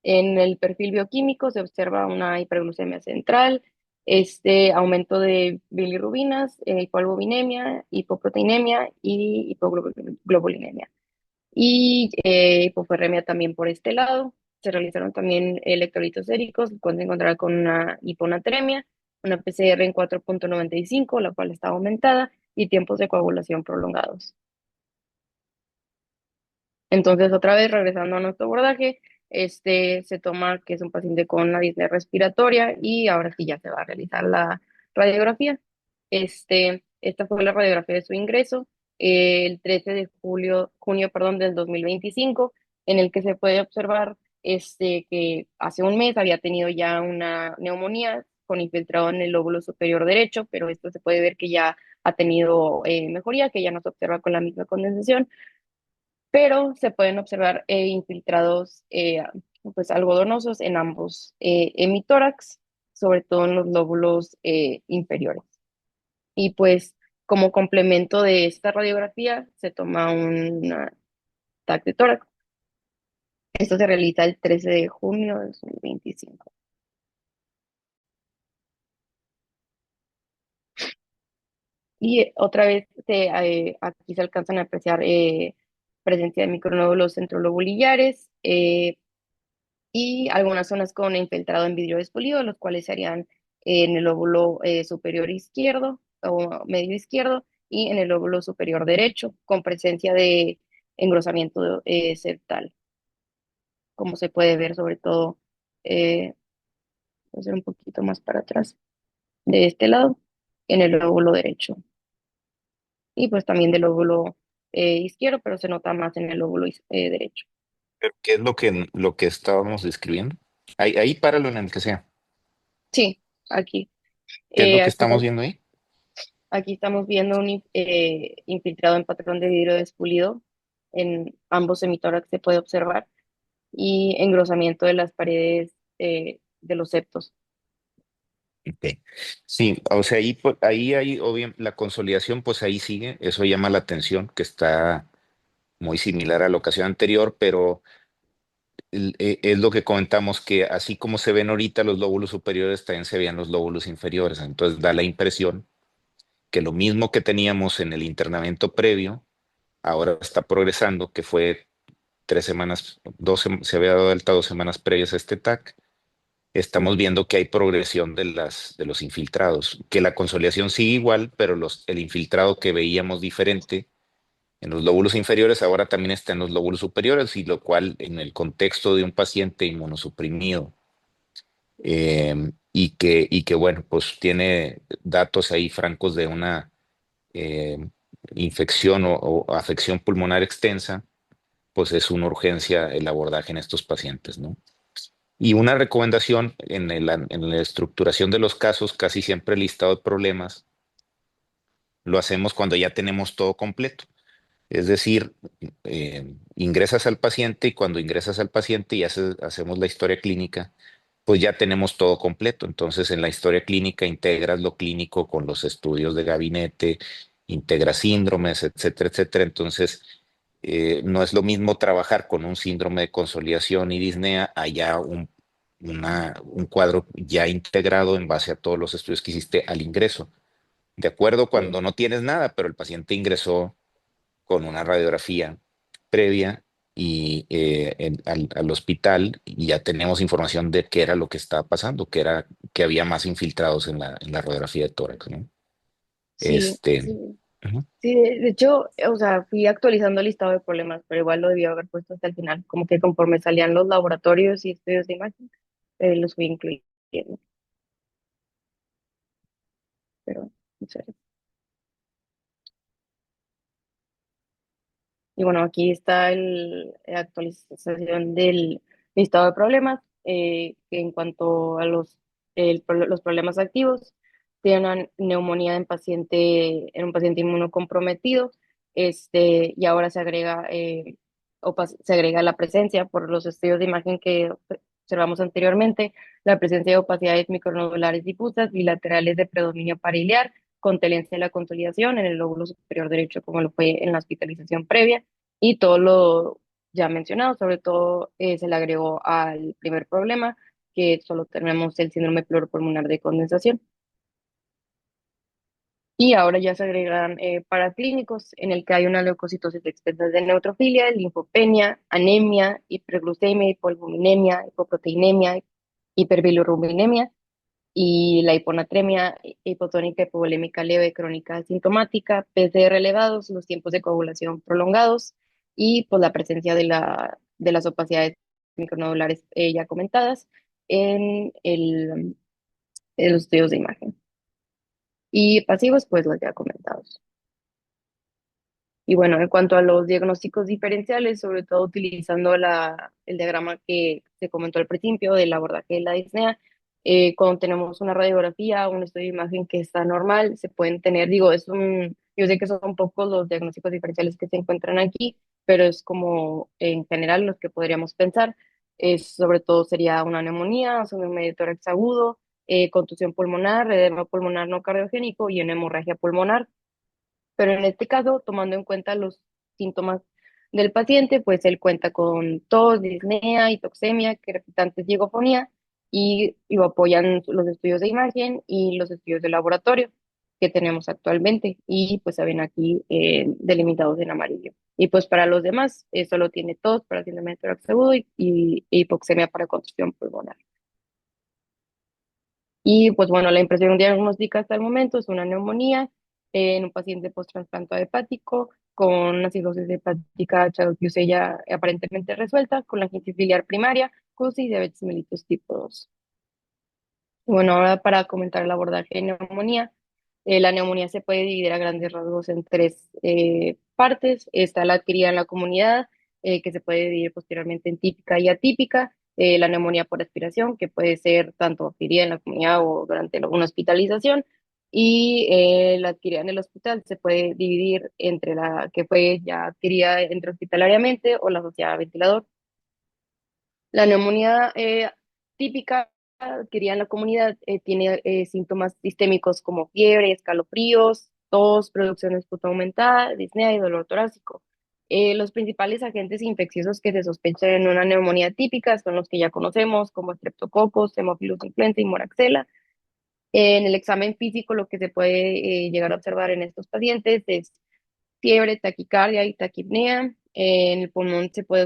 En el perfil bioquímico se observa una hiperglucemia central, aumento de bilirrubinas, hipoalbuminemia, hipoproteinemia y hipoglobulinemia. Y hipoferremia también por este lado. Se realizaron también electrolitos séricos, que pueden encontrar con una hiponatremia, una PCR en 4,95, la cual está aumentada, y tiempos de coagulación prolongados. Entonces, otra vez, regresando a nuestro abordaje, se toma que es un paciente con una disnea respiratoria y ahora sí ya se va a realizar la radiografía. Esta fue la radiografía de su ingreso el 13 de junio, perdón, del 2025, en el que se puede observar que hace un mes había tenido ya una neumonía con infiltrado en el lóbulo superior derecho, pero esto se puede ver que ya ha tenido mejoría, que ya no se observa con la misma condensación, pero se pueden observar infiltrados pues algodonosos en ambos hemitórax, sobre todo en los lóbulos inferiores. Y pues como complemento de esta radiografía se toma un TAC de tórax. Esto se realiza el 13 de junio de 2025. Y otra vez aquí se alcanzan a apreciar presencia de micronódulos centrolobulillares, y algunas zonas con infiltrado en vidrio despolido, los cuales se harían en el lóbulo superior izquierdo o medio izquierdo y en el lóbulo superior derecho, con presencia de engrosamiento septal, como se puede ver sobre todo, voy a hacer un poquito más para atrás, de este lado, en el lóbulo derecho. Y pues también del lóbulo izquierdo, pero se nota más en el lóbulo derecho. ¿Pero qué es lo que estábamos describiendo? Ahí páralo en el que sea. Sí, aquí. ¿Qué es lo que Aquí estamos viendo ahí? Aquí estamos viendo un infiltrado en patrón de vidrio despulido en ambos semitórax se puede observar y engrosamiento de las paredes de los septos. Ok. Sí, o sea, ahí, ahí hay, la consolidación, pues ahí sigue, eso llama la atención, que está muy similar a la ocasión anterior, pero es lo que comentamos, que así como se ven ahorita los lóbulos superiores, también se veían los lóbulos inferiores. Entonces da la impresión que lo mismo que teníamos en el internamiento previo, ahora está progresando, que fue 3 semanas, se había dado de alta 2 semanas previas a este TAC. Estamos viendo que hay progresión de los infiltrados, que la consolidación sigue igual, pero el infiltrado que veíamos diferente en los lóbulos inferiores ahora también está en los lóbulos superiores, y lo cual en el contexto de un paciente inmunosuprimido, y que bueno, pues tiene datos ahí francos de una eh, infección o afección pulmonar extensa, pues es una urgencia el abordaje en estos pacientes, ¿no? Y una recomendación en la estructuración de los casos, casi siempre el listado de problemas lo hacemos cuando ya tenemos todo completo. Es decir, ingresas al paciente, y cuando ingresas al paciente y hacemos la historia clínica, pues ya tenemos todo completo. Entonces, en la historia clínica integras lo clínico con los estudios de gabinete, integras síndromes, etcétera, etcétera. Entonces, no es lo mismo trabajar con un síndrome de consolidación y disnea allá un cuadro ya integrado en base a todos los estudios que hiciste al ingreso. De acuerdo, Sí, cuando no tienes nada, pero el paciente ingresó con una radiografía previa al hospital, y ya tenemos información de qué era lo que estaba pasando, que había más infiltrados en la radiografía de tórax, ¿no? sí, Este, sí. ujú. Sí, de hecho, o sea, fui actualizando el listado de problemas, pero igual lo debía haber puesto hasta el final, como que conforme salían los laboratorios y estudios de imagen, los fui incluyendo, pero muchas gracias. Y bueno, aquí está la actualización del listado de problemas, que en cuanto a los problemas activos, tiene una neumonía en un paciente inmunocomprometido, y ahora se agrega la presencia por los estudios de imagen que observamos anteriormente, la presencia de opacidades micronodulares difusas bilaterales de predominio pariliar, con tendencia a la consolidación en el lóbulo superior derecho, como lo fue en la hospitalización previa, y todo lo ya mencionado, sobre todo se le agregó al primer problema, que solo tenemos el síndrome pleuropulmonar de condensación. Y ahora ya se agregan paraclínicos, en el que hay una leucocitosis extensa de neutrofilia, linfopenia, anemia, hiperglucemia, hipoalbuminemia, hipoproteinemia, hiperbilirubinemia, y la hiponatremia hipotónica hipovolémica leve crónica asintomática, PCR elevados, los tiempos de coagulación prolongados y pues la presencia de las opacidades micronodulares ya comentadas en los estudios de imagen. Y pasivos, pues los ya comentados. Y bueno, en cuanto a los diagnósticos diferenciales, sobre todo utilizando el diagrama que se comentó al principio del abordaje de la disnea, cuando tenemos una radiografía, un estudio de imagen que está normal, se pueden tener, digo, yo sé que son pocos los diagnósticos diferenciales que se encuentran aquí, pero es como en general los que podríamos pensar. Sobre todo sería una neumonía, un medio tórax agudo, contusión pulmonar, edema pulmonar no cardiogénico y una hemorragia pulmonar. Pero en este caso, tomando en cuenta los síntomas del paciente, pues él cuenta con tos, disnea, hipoxemia, crepitantes y hipofonía, y lo apoyan los estudios de imagen y los estudios de laboratorio que tenemos actualmente, y pues se ven aquí delimitados en amarillo. Y pues para los demás, solo tiene tos para síndrome de tórax agudo y hipoxemia para contusión pulmonar. Y pues bueno, la impresión diagnóstica hasta el momento es una neumonía en un paciente post-trasplantado hepático con una cirrosis hepática Child-Pugh ya aparentemente resuelta, con la filiar primaria, CUSI y diabetes mellitus tipo 2. Y bueno, ahora para comentar el abordaje de neumonía. La neumonía se puede dividir a grandes rasgos en tres partes. Está la adquirida en la comunidad, que se puede dividir posteriormente en típica y atípica. La neumonía por aspiración, que puede ser tanto adquirida en la comunidad o durante una hospitalización. y la adquirida en el hospital se puede dividir entre la que fue ya adquirida entre hospitalariamente o la asociada a ventilador. La neumonía típica adquirida en la comunidad tiene síntomas sistémicos como fiebre, escalofríos, tos, producción de esputo aumentada, disnea y dolor torácico. Los principales agentes infecciosos que se sospechan en una neumonía típica son los que ya conocemos, como estreptococos, Haemophilus influenza y moraxela. En el examen físico, lo que se puede llegar a observar en estos pacientes es fiebre, taquicardia y taquipnea. En el pulmón se puede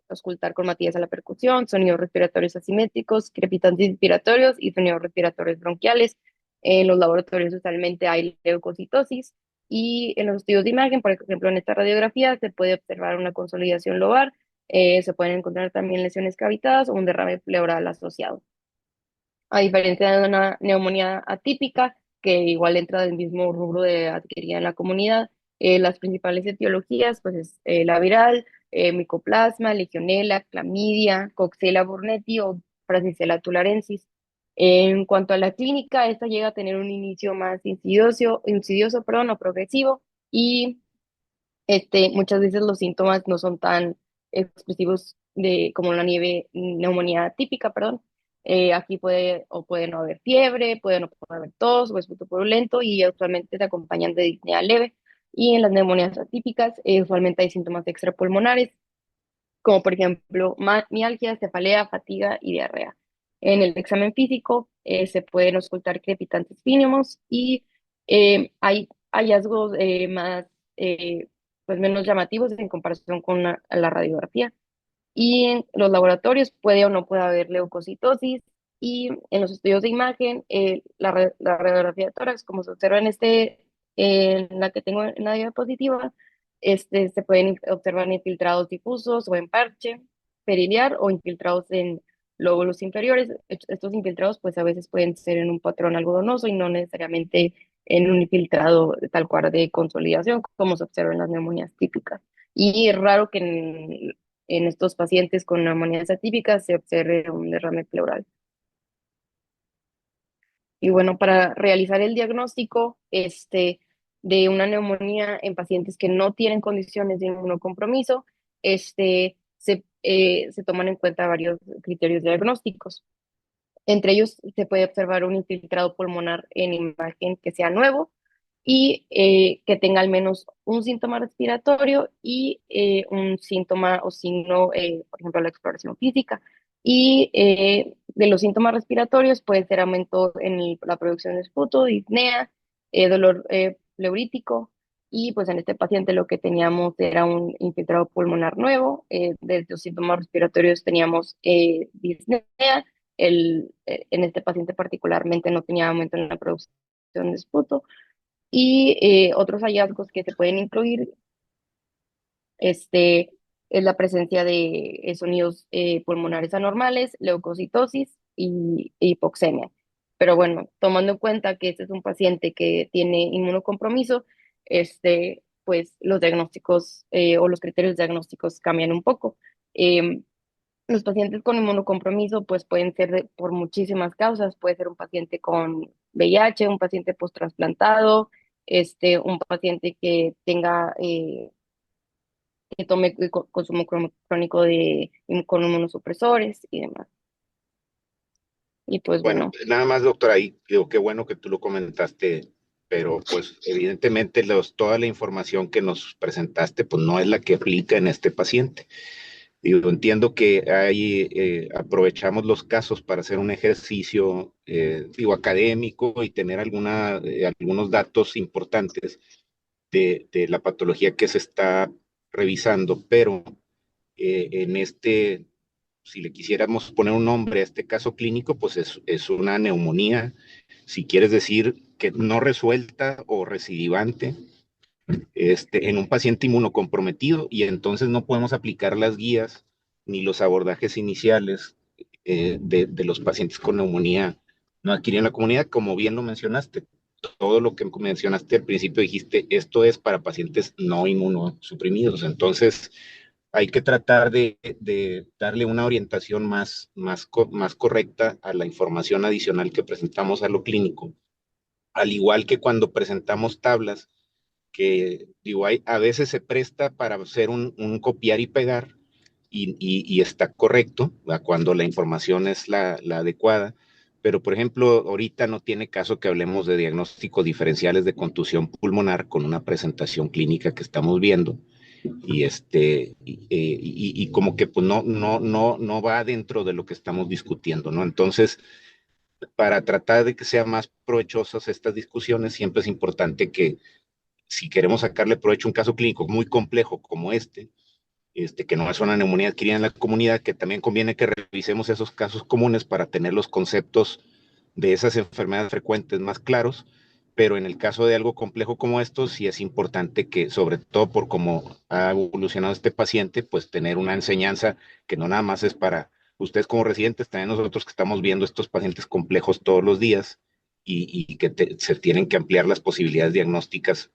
auscultar con matillas a la percusión, sonidos respiratorios asimétricos, crepitantes inspiratorios y sonidos respiratorios bronquiales. En los laboratorios usualmente hay leucocitosis y en los estudios de imagen, por ejemplo, en esta radiografía se puede observar una consolidación lobar, se pueden encontrar también lesiones cavitadas o un derrame pleural asociado. A diferencia de una neumonía atípica, que igual entra del mismo rubro de adquirida en la comunidad, las principales etiologías, pues es la viral, micoplasma, legionela, clamidia, coxella burnetii o Francisella tularensis. En cuanto a la clínica, esta llega a tener un inicio más insidioso, perdón, o progresivo, y muchas veces los síntomas no son tan expresivos como la neumonía típica, perdón. Aquí puede no haber fiebre, puede no haber tos o esputo purulento y usualmente se acompañan de disnea leve. Y en las neumonías atípicas, usualmente hay síntomas extrapulmonares, como por ejemplo mialgia, cefalea, fatiga y diarrea. En el examen físico se pueden auscultar crepitantes mínimos y hay hallazgos más, pues menos llamativos en comparación con la radiografía. Y en los laboratorios puede o no puede haber leucocitosis. Y en los estudios de imagen, la radiografía de tórax, como se observa en la que tengo en la diapositiva, se pueden observar infiltrados difusos o en parche periliar o infiltrados en lóbulos inferiores. Estos infiltrados, pues a veces pueden ser en un patrón algodonoso y no necesariamente en un infiltrado tal cual de consolidación, como se observa en las neumonías típicas. Y es raro que en estos pacientes con neumonías atípicas se observe un derrame pleural. Y bueno, para realizar el diagnóstico de una neumonía en pacientes que no tienen condiciones de inmunocompromiso, se toman en cuenta varios criterios diagnósticos. Entre ellos se puede observar un infiltrado pulmonar en imagen que sea nuevo y que tenga al menos un síntoma respiratorio y un síntoma o signo, por ejemplo, la exploración física. Y de los síntomas respiratorios puede ser aumento en la producción de esputo, disnea, dolor pleurítico. Y pues en este paciente lo que teníamos era un infiltrado pulmonar nuevo. De los síntomas respiratorios teníamos disnea. En este paciente particularmente no tenía aumento en la producción de esputo. Y otros hallazgos que se pueden incluir este, es la presencia de sonidos pulmonares anormales, leucocitosis y hipoxemia. Pero bueno, tomando en cuenta que este es un paciente que tiene inmunocompromiso, pues los diagnósticos o los criterios diagnósticos cambian un poco. Los pacientes con inmunocompromiso pues pueden ser por muchísimas causas, puede ser un paciente con VIH, un paciente post-trasplantado, un paciente que tenga, que tome consumo crónico con inmunosupresores y demás. Y pues Bueno, bueno, nada más, doctor, ahí digo, qué bueno que tú lo comentaste, pero pues evidentemente toda la información que nos presentaste pues no es la que aplica en este paciente. Digo, entiendo que ahí aprovechamos los casos para hacer un ejercicio, digo, académico y tener algunos datos importantes de la patología que se está revisando, pero en si le quisiéramos poner un nombre a este caso clínico, pues es una neumonía, si quieres decir que no resuelta o recidivante, en un paciente inmunocomprometido, y entonces no podemos aplicar las guías ni los abordajes iniciales de los pacientes con neumonía no adquirida en la comunidad, como bien lo mencionaste. Todo lo que mencionaste al principio dijiste, esto es para pacientes no inmunosuprimidos. Entonces, hay que tratar de darle una orientación más correcta a la información adicional que presentamos a lo clínico al igual que cuando presentamos tablas, que digo, a veces se presta para hacer un copiar y pegar y está correcto, ¿va? Cuando la información es la adecuada. Pero, por ejemplo, ahorita no tiene caso que hablemos de diagnósticos diferenciales de contusión pulmonar con una presentación clínica que estamos viendo y como que pues no va dentro de lo que estamos discutiendo, ¿no? Entonces, para tratar de que sean más provechosas estas discusiones, siempre es importante que si queremos sacarle provecho a un caso clínico muy complejo como que no es una neumonía adquirida en la comunidad, que también conviene que revisemos esos casos comunes para tener los conceptos de esas enfermedades frecuentes más claros, pero en el caso de algo complejo como esto, sí es importante que, sobre todo por cómo ha evolucionado este paciente, pues tener una enseñanza que no nada más es para ustedes como residentes, también nosotros que estamos viendo estos pacientes complejos todos los días y que se tienen que ampliar las posibilidades diagnósticas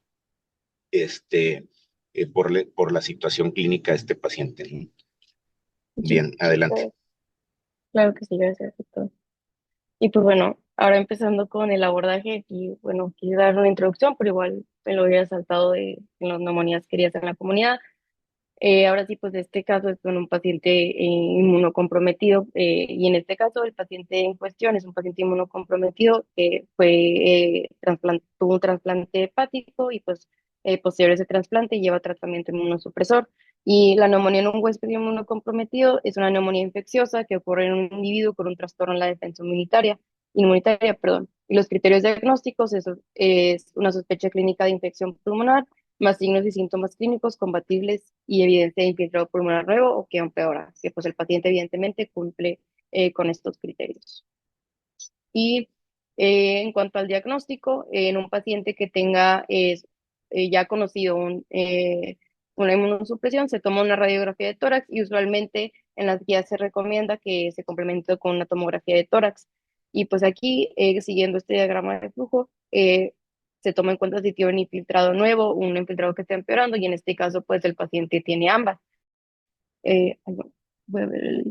por la situación clínica de este paciente, ¿no? Sí, Bien, adelante. claro que sí, gracias, doctor. Y pues bueno, ahora empezando con el abordaje, y bueno, quise dar una introducción, pero igual me lo hubiera saltado de en las neumonías que quería hacer en la comunidad. Ahora sí, pues este caso es con un paciente inmunocomprometido, y en este caso el paciente en cuestión es un paciente inmunocomprometido que tuvo un trasplante hepático y pues posterior a ese trasplante lleva tratamiento inmunosupresor. Y la neumonía en un huésped inmunocomprometido es una neumonía infecciosa que ocurre en un individuo con un trastorno en la defensa inmunitaria, perdón. Y los criterios diagnósticos es una sospecha clínica de infección pulmonar más signos y síntomas clínicos compatibles y evidencia de infiltrado pulmonar nuevo o que empeora, que pues el paciente evidentemente cumple con estos criterios. Y en cuanto al diagnóstico, en un paciente que tenga ya conocido una inmunosupresión, se toma una radiografía de tórax y usualmente en las guías se recomienda que se complemente con una tomografía de tórax. Y pues aquí, siguiendo este diagrama de flujo, se toma en cuenta si tiene un infiltrado nuevo, un infiltrado que está empeorando, y en este caso, pues el paciente tiene ambas. Bueno, voy a ver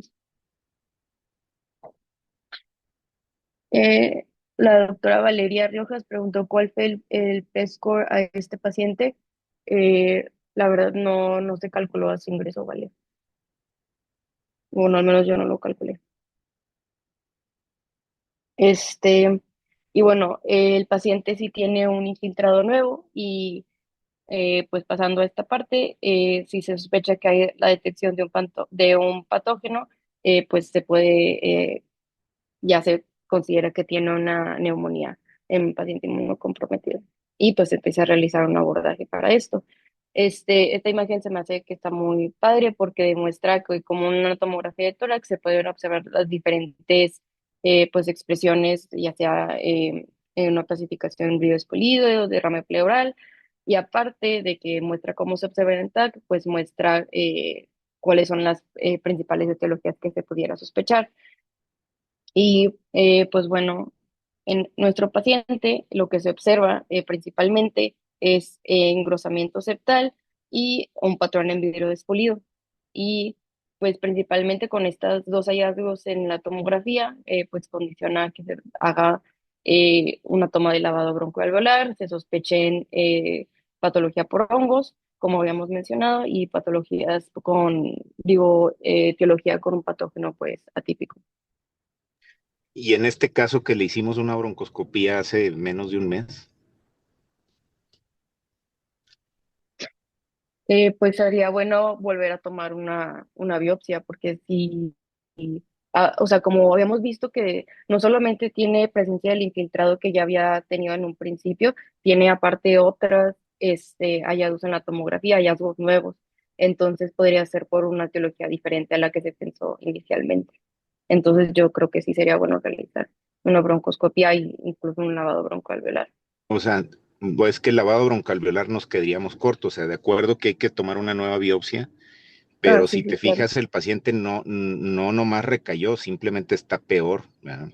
Eh, la doctora Valeria Riojas preguntó cuál fue el P-score a este paciente. La verdad no se calculó a su ingreso, ¿vale? Bueno, al menos yo no lo calculé. Este, y bueno, el paciente sí tiene un infiltrado nuevo y pues pasando a esta parte, si se sospecha que hay la detección de un patógeno, pues se puede ya se considera que tiene una neumonía en un paciente inmunocomprometido. Y pues empieza a realizar un abordaje para esto. Esta imagen se me hace que está muy padre porque demuestra que como una tomografía de tórax se pueden observar las diferentes pues expresiones, ya sea en una clasificación bioespolido, derrame pleural, y aparte de que muestra cómo se observa en el TAC, pues muestra cuáles son las principales etiologías que se pudiera sospechar. Y pues bueno, en nuestro paciente lo que se observa principalmente es engrosamiento septal y un patrón en vidrio despolido. Y pues principalmente con estos dos hallazgos en la tomografía, pues condiciona que se haga una toma de lavado broncoalveolar, se sospechen patología por hongos, como habíamos mencionado, y patologías etiología con un patógeno pues atípico. Y en este caso que le hicimos una broncoscopía hace menos de un mes, Pues sería bueno volver a tomar una biopsia, porque si, o sea, como habíamos visto que no solamente tiene presencia del infiltrado que ya había tenido en un principio, tiene aparte otras hallazgos en la tomografía, hallazgos nuevos. Entonces podría ser por una etiología diferente a la que se pensó inicialmente. Entonces yo creo que sí sería bueno realizar una broncoscopia e incluso un lavado broncoalveolar. o sea, pues que el lavado broncalveolar nos quedaríamos cortos, o sea, de acuerdo que hay que tomar una nueva biopsia, Ah, pero sí, si sí, te claro. fijas, el paciente no nomás recayó, simplemente está peor, ¿verdad?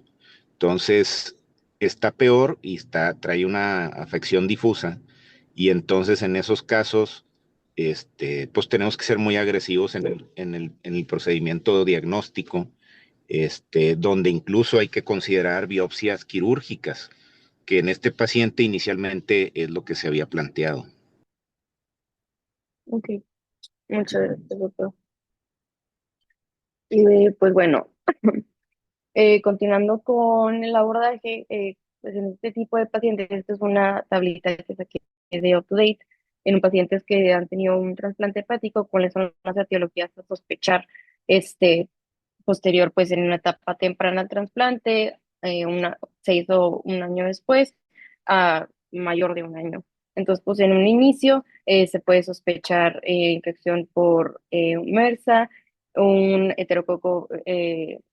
Entonces, está peor y trae una afección difusa, y entonces en esos casos, pues tenemos que ser muy agresivos en el procedimiento diagnóstico, donde incluso hay que considerar biopsias quirúrgicas, que en este paciente inicialmente es lo que se había planteado. Ok, muchas gracias, doctor. Pues bueno, continuando con el abordaje, pues en este tipo de pacientes, esta es una tablita que saqué de UpToDate, en pacientes que han tenido un trasplante hepático, cuáles son las etiologías a sospechar este, posterior, pues en una etapa temprana al trasplante, se hizo un año después, a mayor de un año. Entonces, pues en un inicio se puede sospechar infección por MRSA, un heterococo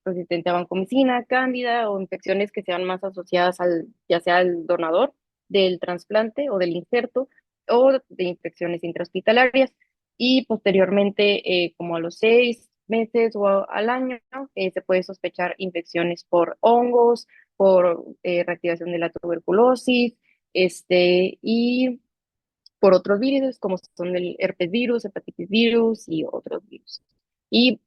resistente a vancomicina, cándida o infecciones que sean más asociadas al, ya sea al donador del trasplante o del injerto o de infecciones intrahospitalarias. Y posteriormente, como a los 6 meses o al año, se puede sospechar infecciones por hongos, por reactivación de la tuberculosis, y por otros virus, como son el herpes virus, hepatitis virus y otros virus. Y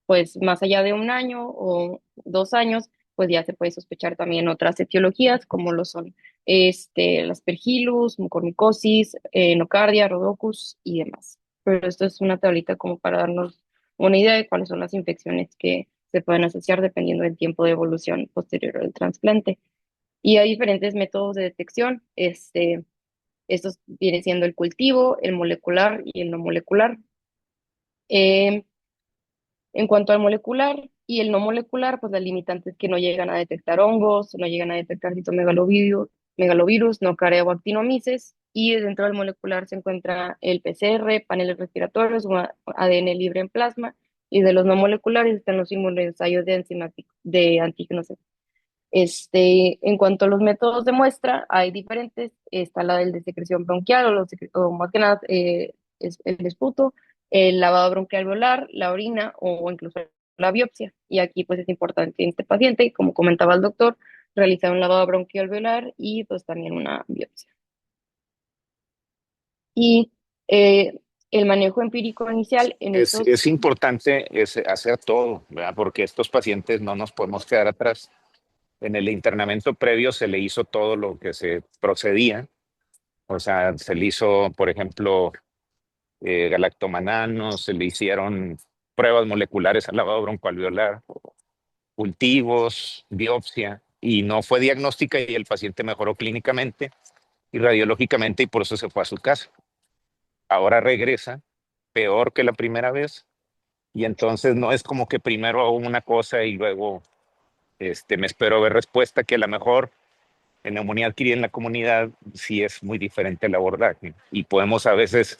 pues más allá de un año o 2 años, pues ya se puede sospechar también otras etiologías, como lo son el aspergillus, mucormicosis, nocardia, rhodoccus y demás. Pero esto es una tablita como para darnos una idea de cuáles son las infecciones que se pueden asociar dependiendo del tiempo de evolución posterior al trasplante. Y hay diferentes métodos de detección. Estos viene siendo el cultivo, el molecular y el no molecular. Eh, en cuanto al molecular y el no molecular, pues las limitantes que no llegan a detectar hongos, no llegan a detectar citomegalovirus, nocardia o actinomices, y dentro del molecular se encuentra el PCR, paneles respiratorios, o ADN libre en plasma, y de los no moleculares están los inmunoensayos de antígenos. En cuanto a los métodos de muestra, hay diferentes. Está la del de secreción bronquial, o más que nada es el esputo, el lavado bronquial veolar, la orina o incluso la biopsia. Y aquí pues es importante en este paciente, como comentaba el doctor, realizar un lavado bronquial veolar y pues también una biopsia. Y el manejo empírico inicial en Es estos. importante hacer todo, ¿verdad? Porque estos pacientes no nos podemos quedar atrás. En el internamiento previo se le hizo todo lo que se procedía, o sea, se le hizo, por ejemplo, galactomanano, se le hicieron pruebas moleculares al lavado broncoalveolar, cultivos, biopsia, y no fue diagnóstica y el paciente mejoró clínicamente y radiológicamente y por eso se fue a su casa. Ahora regresa peor que la primera vez y entonces no es como que primero hago una cosa y luego me espero ver respuesta, que a lo mejor en neumonía adquirida en la comunidad sí es muy diferente el abordaje y podemos a veces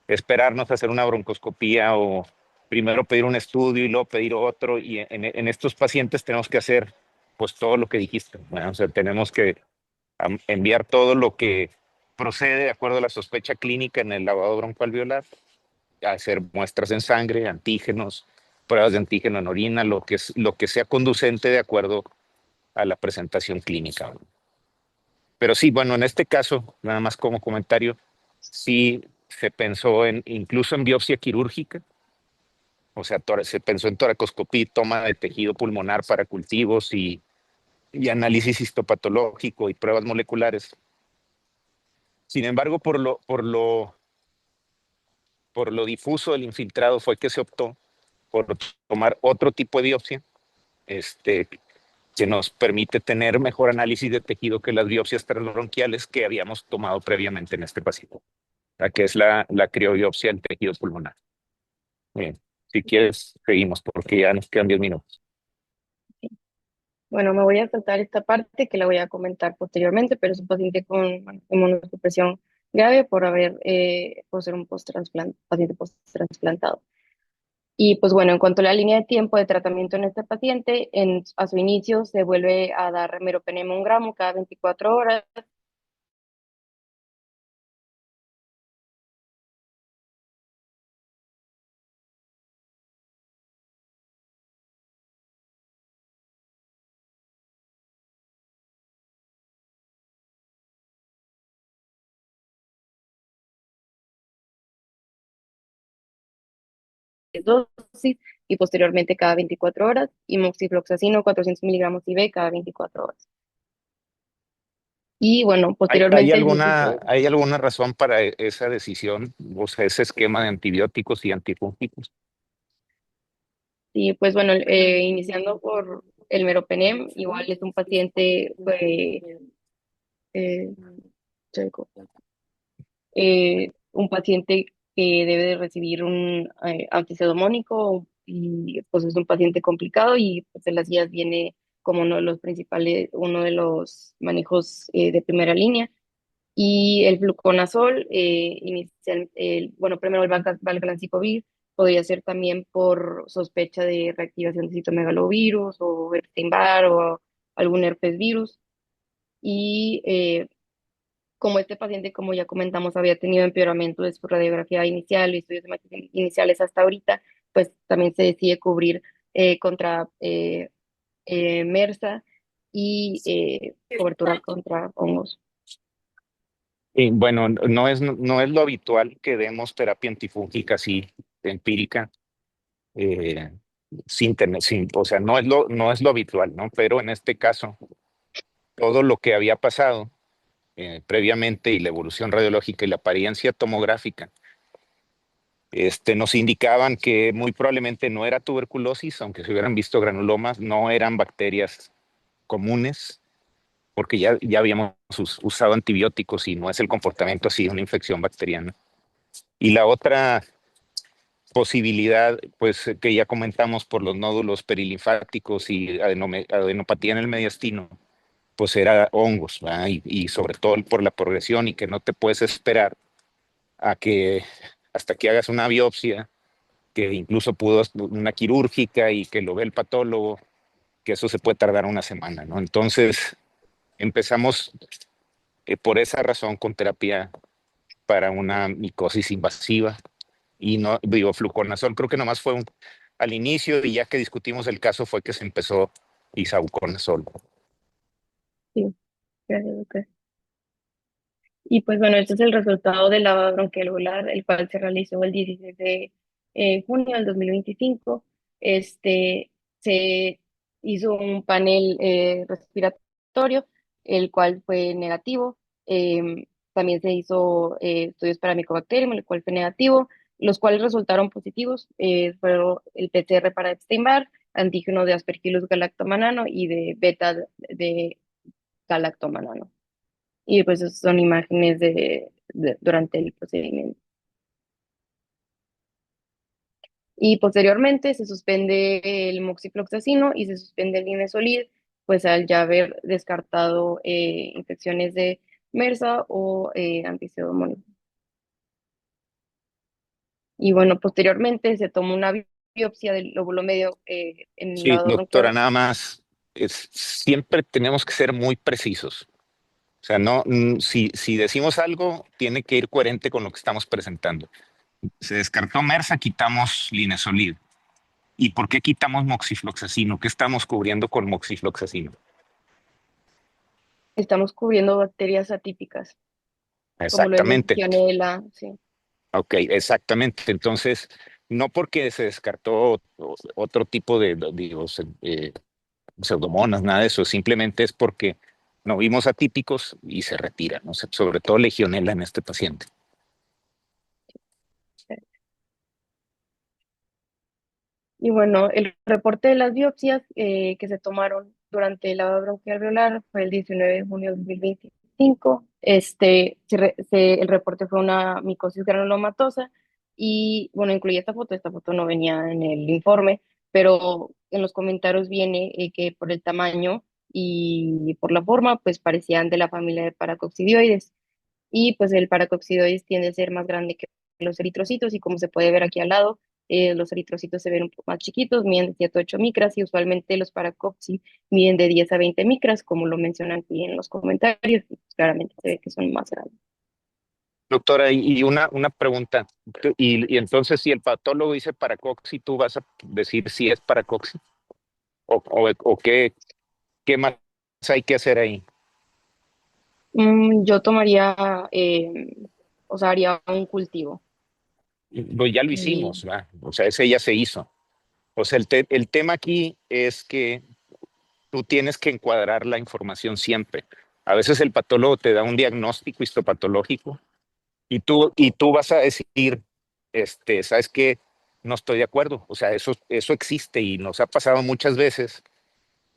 esperarnos a hacer una broncoscopía o primero pedir un estudio y luego pedir otro y en estos pacientes tenemos que hacer pues todo lo que dijiste, bueno, o sea, tenemos que enviar todo lo que procede de acuerdo a la sospecha clínica en el lavado broncoalveolar, hacer muestras en sangre, antígenos, pruebas de antígeno en orina, lo que sea conducente de acuerdo a la presentación clínica. Pero sí, bueno, en este caso, nada más como comentario, sí se pensó incluso en biopsia quirúrgica, o sea, se pensó en toracoscopía, toma de tejido pulmonar para cultivos y análisis histopatológico y pruebas moleculares. Sin embargo, por lo difuso del infiltrado fue que se optó por tomar otro tipo de biopsia, este, que nos permite tener mejor análisis de tejido que las biopsias transbronquiales que habíamos tomado previamente en este paciente, que es la criobiopsia del tejido pulmonar. Bien, si quieres, seguimos porque ya nos quedan 10 minutos. Bueno, me voy a saltar esta parte que la voy a comentar posteriormente, pero es un paciente con bueno, inmunosupresión grave por ser un paciente post-trasplantado. Y pues bueno, en cuanto a la línea de tiempo de tratamiento en este paciente, a su inicio se vuelve a dar meropenem 1 gramo cada 24 horas. Dosis y posteriormente cada 24 horas y moxifloxacino 400 miligramos IV cada 24 horas. Y bueno, ¿Hay posteriormente el 16. hay alguna razón para esa decisión, o sea, ese esquema de antibióticos y antifúngicos? Y pues bueno, iniciando por el meropenem, igual es un paciente, eh, checo, un paciente que debe de recibir un antiseudomónico y pues es un paciente complicado y pues en las guías viene como uno de los principales, uno de los manejos de primera línea. Y el fluconazol, bueno, primero el valganciclovir, podría ser también por sospecha de reactivación de citomegalovirus o Epstein-Barr o algún herpes virus. Y como este paciente, como ya comentamos, había tenido empeoramiento de su radiografía inicial y estudios de imágenes iniciales hasta ahorita, pues también se decide cubrir contra MRSA y cobertura contra hongos. Y bueno, no es lo habitual que demos terapia antifúngica así, empírica, eh, o sea, no es lo habitual, ¿no? Pero en este caso, todo lo que había pasado previamente y la evolución radiológica y la apariencia tomográfica, nos indicaban que muy probablemente no era tuberculosis, aunque se hubieran visto granulomas, no eran bacterias comunes, porque ya habíamos usado antibióticos y no es el comportamiento así de una infección bacteriana. Y la otra posibilidad, pues que ya comentamos por los nódulos perilinfáticos y adenopatía en el mediastino, pues era hongos, ¿verdad? Y sobre todo por la progresión y que no te puedes esperar a que hasta que hagas una biopsia, que incluso pudo una quirúrgica y que lo ve el patólogo, que eso se puede tardar una semana, ¿no? Entonces empezamos por esa razón con terapia para una micosis invasiva y no, digo, fluconazol creo que nomás fue al inicio y ya que discutimos el caso fue que se empezó isavuconazol. Sí, gracias, doctor. Y pues bueno, este es el resultado del lavado bronquialveolar, el cual se realizó el 16 de junio del 2025. Se hizo un panel respiratorio, el cual fue negativo. También se hizo estudios para Mycobacterium, el cual fue negativo, los cuales resultaron positivos. Fueron el PCR para Epstein-Barr, antígeno de Aspergillus galactomanano y de beta de galactomanano. Y pues esas son imágenes durante el procedimiento. Y posteriormente se suspende el moxifloxacino y se suspende el linezolid, pues al ya haber descartado infecciones de MRSA o antiseudomónico. Y bueno, posteriormente se tomó una biopsia del lóbulo medio en Sí, lavado doctora, bronquial. nada más, siempre tenemos que ser muy precisos. O sea, no, si decimos algo, tiene que ir coherente con lo que estamos presentando. Se descartó Mersa, quitamos Linesolid. ¿Y por qué quitamos moxifloxacino? ¿Qué estamos cubriendo con moxifloxacino? Estamos cubriendo bacterias atípicas, como lo es la Exactamente. Legionella, sí. Ok, exactamente. Entonces, no porque se descartó otro tipo de, digo, pseudomonas, nada de eso, simplemente es porque no vimos atípicos y se retira, ¿no? Sobre todo legionela en este paciente. Y bueno, el reporte de las biopsias que se tomaron durante el lavado bronquialveolar fue el 19 de junio de 2025. El reporte fue una micosis granulomatosa y bueno, incluye esta foto. Esta foto no venía en el informe, pero en los comentarios viene que por el tamaño y por la forma, pues parecían de la familia de paracoccidioides. Y pues el paracoccidoides tiende a ser más grande que los eritrocitos y como se puede ver aquí al lado, los eritrocitos se ven un poco más chiquitos, miden de 7 a 8 micras y usualmente los paracocci miden de 10 a 20 micras, como lo mencionan aquí en los comentarios, y pues claramente se ve que son más grandes. Doctora, y una pregunta. Y entonces, si el patólogo dice paracoxi, ¿tú vas a decir si es paracoxi? ¿O qué más hay que hacer ahí? Yo tomaría, o sea, haría un cultivo. Pues ya lo Y hicimos, ¿verdad? O sea, ese ya se hizo. O sea, tema aquí es que tú tienes que encuadrar la información siempre. A veces el patólogo te da un diagnóstico histopatológico y tú vas a decir, ¿sabes qué? No estoy de acuerdo. O sea, eso existe y nos ha pasado muchas veces.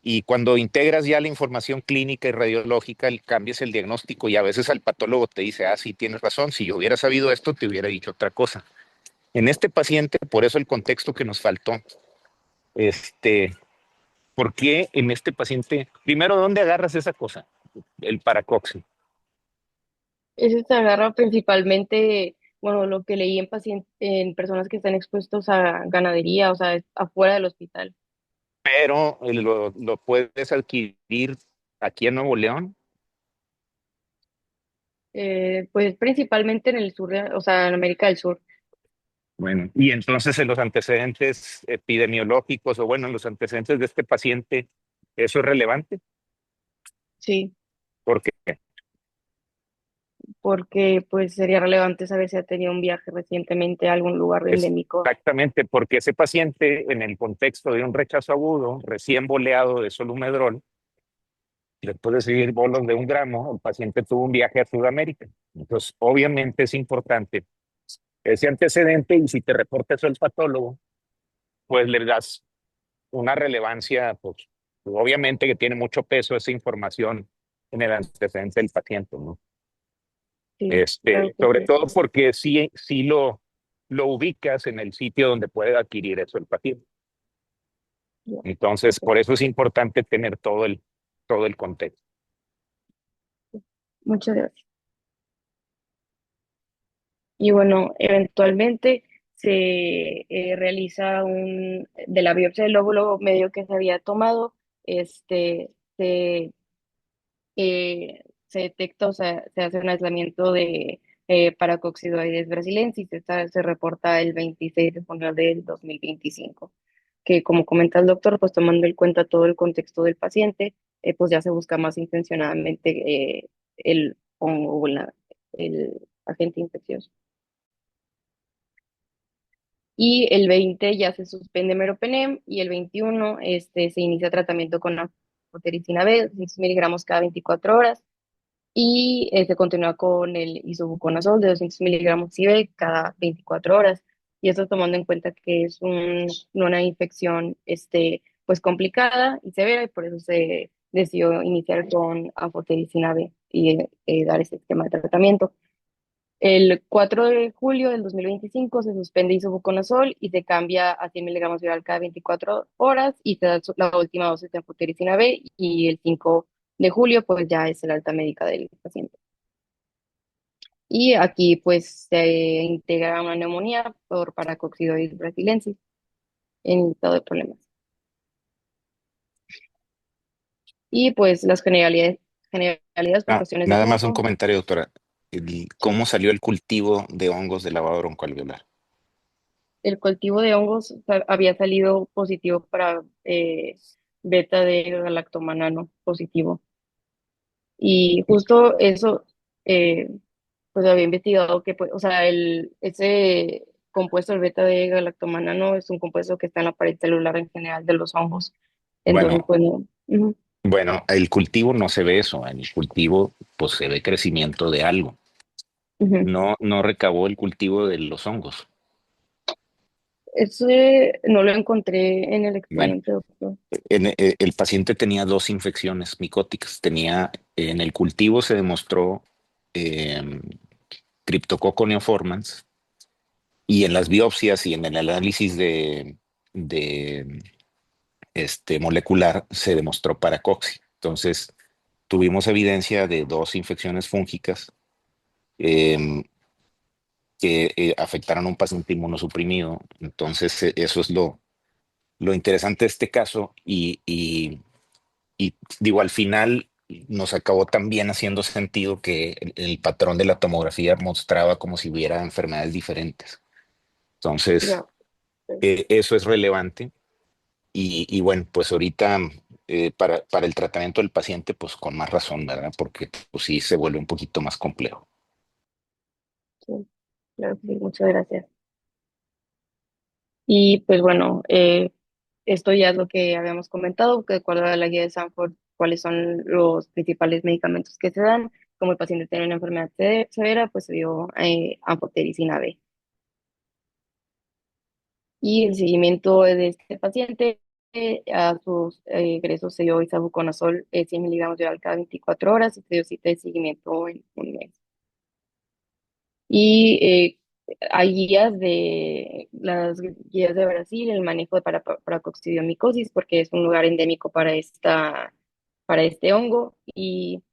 Y cuando integras ya la información clínica y radiológica, cambias el diagnóstico y a veces al patólogo te dice, ah, sí, tienes razón, si yo hubiera sabido esto, te hubiera dicho otra cosa. En este paciente, por eso el contexto que nos faltó, este, ¿por qué en este paciente, primero, dónde agarras esa cosa? El paracoxi. Eso se agarra principalmente, bueno, lo que leí en pacientes, en personas que están expuestos a ganadería, o sea, afuera del hospital. Pero lo puedes adquirir aquí en Nuevo León. Pues principalmente en el sur, o sea, en América del Sur. Bueno, y entonces en los antecedentes epidemiológicos o bueno, en los antecedentes de este paciente, ¿eso es relevante? Sí, Porque porque pues sería relevante saber si ha tenido un viaje recientemente a algún lugar endémico. exactamente, porque ese paciente en el contexto de un rechazo agudo, recién boleado de solumedrol, después de seguir bolos de 1 gramo, el paciente tuvo un viaje a Sudamérica. Entonces, obviamente es importante ese antecedente y si te reporta eso el patólogo, pues le das una relevancia, pues obviamente que tiene mucho peso esa información en el antecedente del paciente, ¿no? Sí, claro que Sobre sí. todo porque sí lo ubicas en el sitio donde puede adquirir eso el paciente. Ya, Entonces, ok. por eso es importante tener todo el contexto. Muchas gracias. Y bueno, eventualmente se realiza de la biopsia del lóbulo medio que se había tomado, se se detecta, o sea, se hace un aislamiento de Paracoccidoides brasilensis. Esta se reporta el 26 de junio del 2025, que como comenta el doctor, pues tomando en cuenta todo el contexto del paciente, pues ya se busca más intencionadamente el hongo o el agente infeccioso. Y el 20 ya se suspende meropenem y el 21 se inicia tratamiento con anfotericina B, 6 miligramos cada 24 horas y se continúa con el isobuconazol de 200 miligramos IB cada 24 horas. Y esto tomando en cuenta que es una infección pues complicada y severa y por eso se decidió iniciar con anfotericina B y dar este esquema de tratamiento. El 4 de julio del 2025 se suspende isobuconazol y se cambia a 100 miligramos oral cada 24 horas y se da la última dosis de anfotericina B y el 5 de julio pues ya es el alta médica del paciente. Y aquí pues se integra una neumonía por paracoccidosis brasilensis en estado de problemas. Y pues las generalidades por Ah, cuestiones de nada más un tiempo. comentario, doctora. Sí. ¿Cómo salió el cultivo de hongos de lavado broncoalveolar? El cultivo de hongos había salido positivo para beta de galactomanano positivo. Y justo eso, eh, pues había investigado que, pues, o sea, ese compuesto, el beta de galactomanano, es un compuesto que está en la pared celular en general de los hongos. Entonces, Bueno, pues, no. Ujú, bueno, el cultivo no se ve eso. En el cultivo, pues se ve crecimiento de algo. ujú. No recabó el cultivo de los hongos. Ese no lo encontré en el Bueno, expediente, doctor. el paciente tenía dos infecciones micóticas. En el cultivo se demostró eh, Cryptococcus neoformans y en las biopsias y en el análisis de molecular se demostró paracoxi. Entonces, tuvimos evidencia de dos infecciones fúngicas eh, que afectaron a un paciente inmunosuprimido. Entonces, eso es lo interesante de este caso y digo, al final nos acabó también haciendo sentido que el patrón de la tomografía mostraba como si hubiera enfermedades diferentes. Entonces, Ya, pues, eso es relevante y bueno, pues ahorita para el tratamiento del paciente, pues con más razón, ¿verdad? Porque pues sí se vuelve un poquito más complejo. sí, claro que sí, muchas gracias. Y pues bueno, esto ya es lo que habíamos comentado, que de acuerdo a la guía de Sanford cuáles son los principales medicamentos que se dan. Como el paciente tiene una enfermedad severa, pues se dio anfotericina B. Y el seguimiento de este paciente, a sus egresos se dio isavuconazol 100 miligramos de oral cada 24 horas y se dio cita de seguimiento en un mes. Y hay guías las guías de Brasil, el manejo de para coccidiomicosis, porque es un lugar endémico para este hongo. Y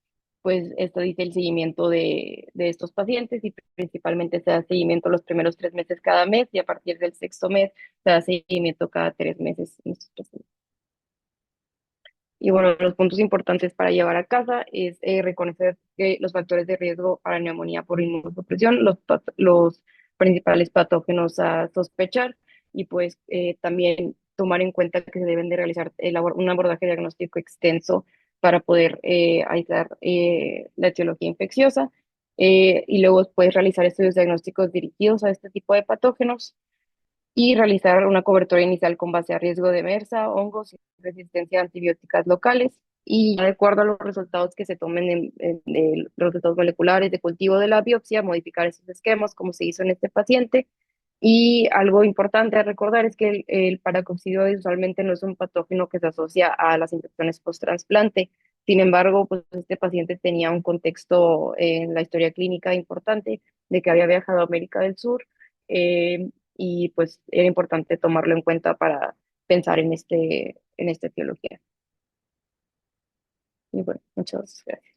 pues esto dice el seguimiento de estos pacientes y principalmente se da seguimiento los primeros 3 meses cada mes y a partir del sexto mes se da seguimiento cada 3 meses en estos pacientes. Y bueno, los puntos importantes para llevar a casa es reconocer que los factores de riesgo para neumonía por inmunosupresión, los principales patógenos a sospechar y pues también tomar en cuenta que se deben de realizar un abordaje diagnóstico extenso para poder aislar la etiología infecciosa y luego puedes realizar estudios diagnósticos dirigidos a este tipo de patógenos y realizar una cobertura inicial con base a riesgo de MRSA, hongos y resistencia a antibióticas locales. Y de acuerdo a los resultados que se tomen de los resultados moleculares de cultivo de la biopsia, modificar esos esquemas como se hizo en este paciente. Y algo importante a recordar es que el paracoccidioides usualmente no es un patógeno que se asocia a las infecciones post-trasplante. Sin embargo, pues este paciente tenía un contexto en la historia clínica importante de que había viajado a América del Sur, y pues era importante tomarlo en cuenta para pensar en esta etiología. Y bueno, muchas gracias.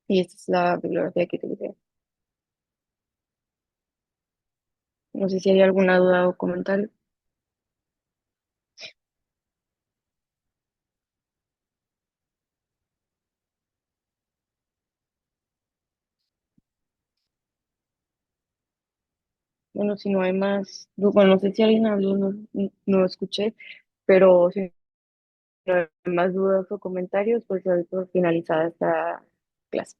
Y esta es la bibliografía que utilicé. No sé si hay alguna duda o comentario. Bueno, si no hay más, bueno, no sé si alguien habló, no escuché, pero si no hay más dudas o comentarios, pues ya por finalizada esta clase.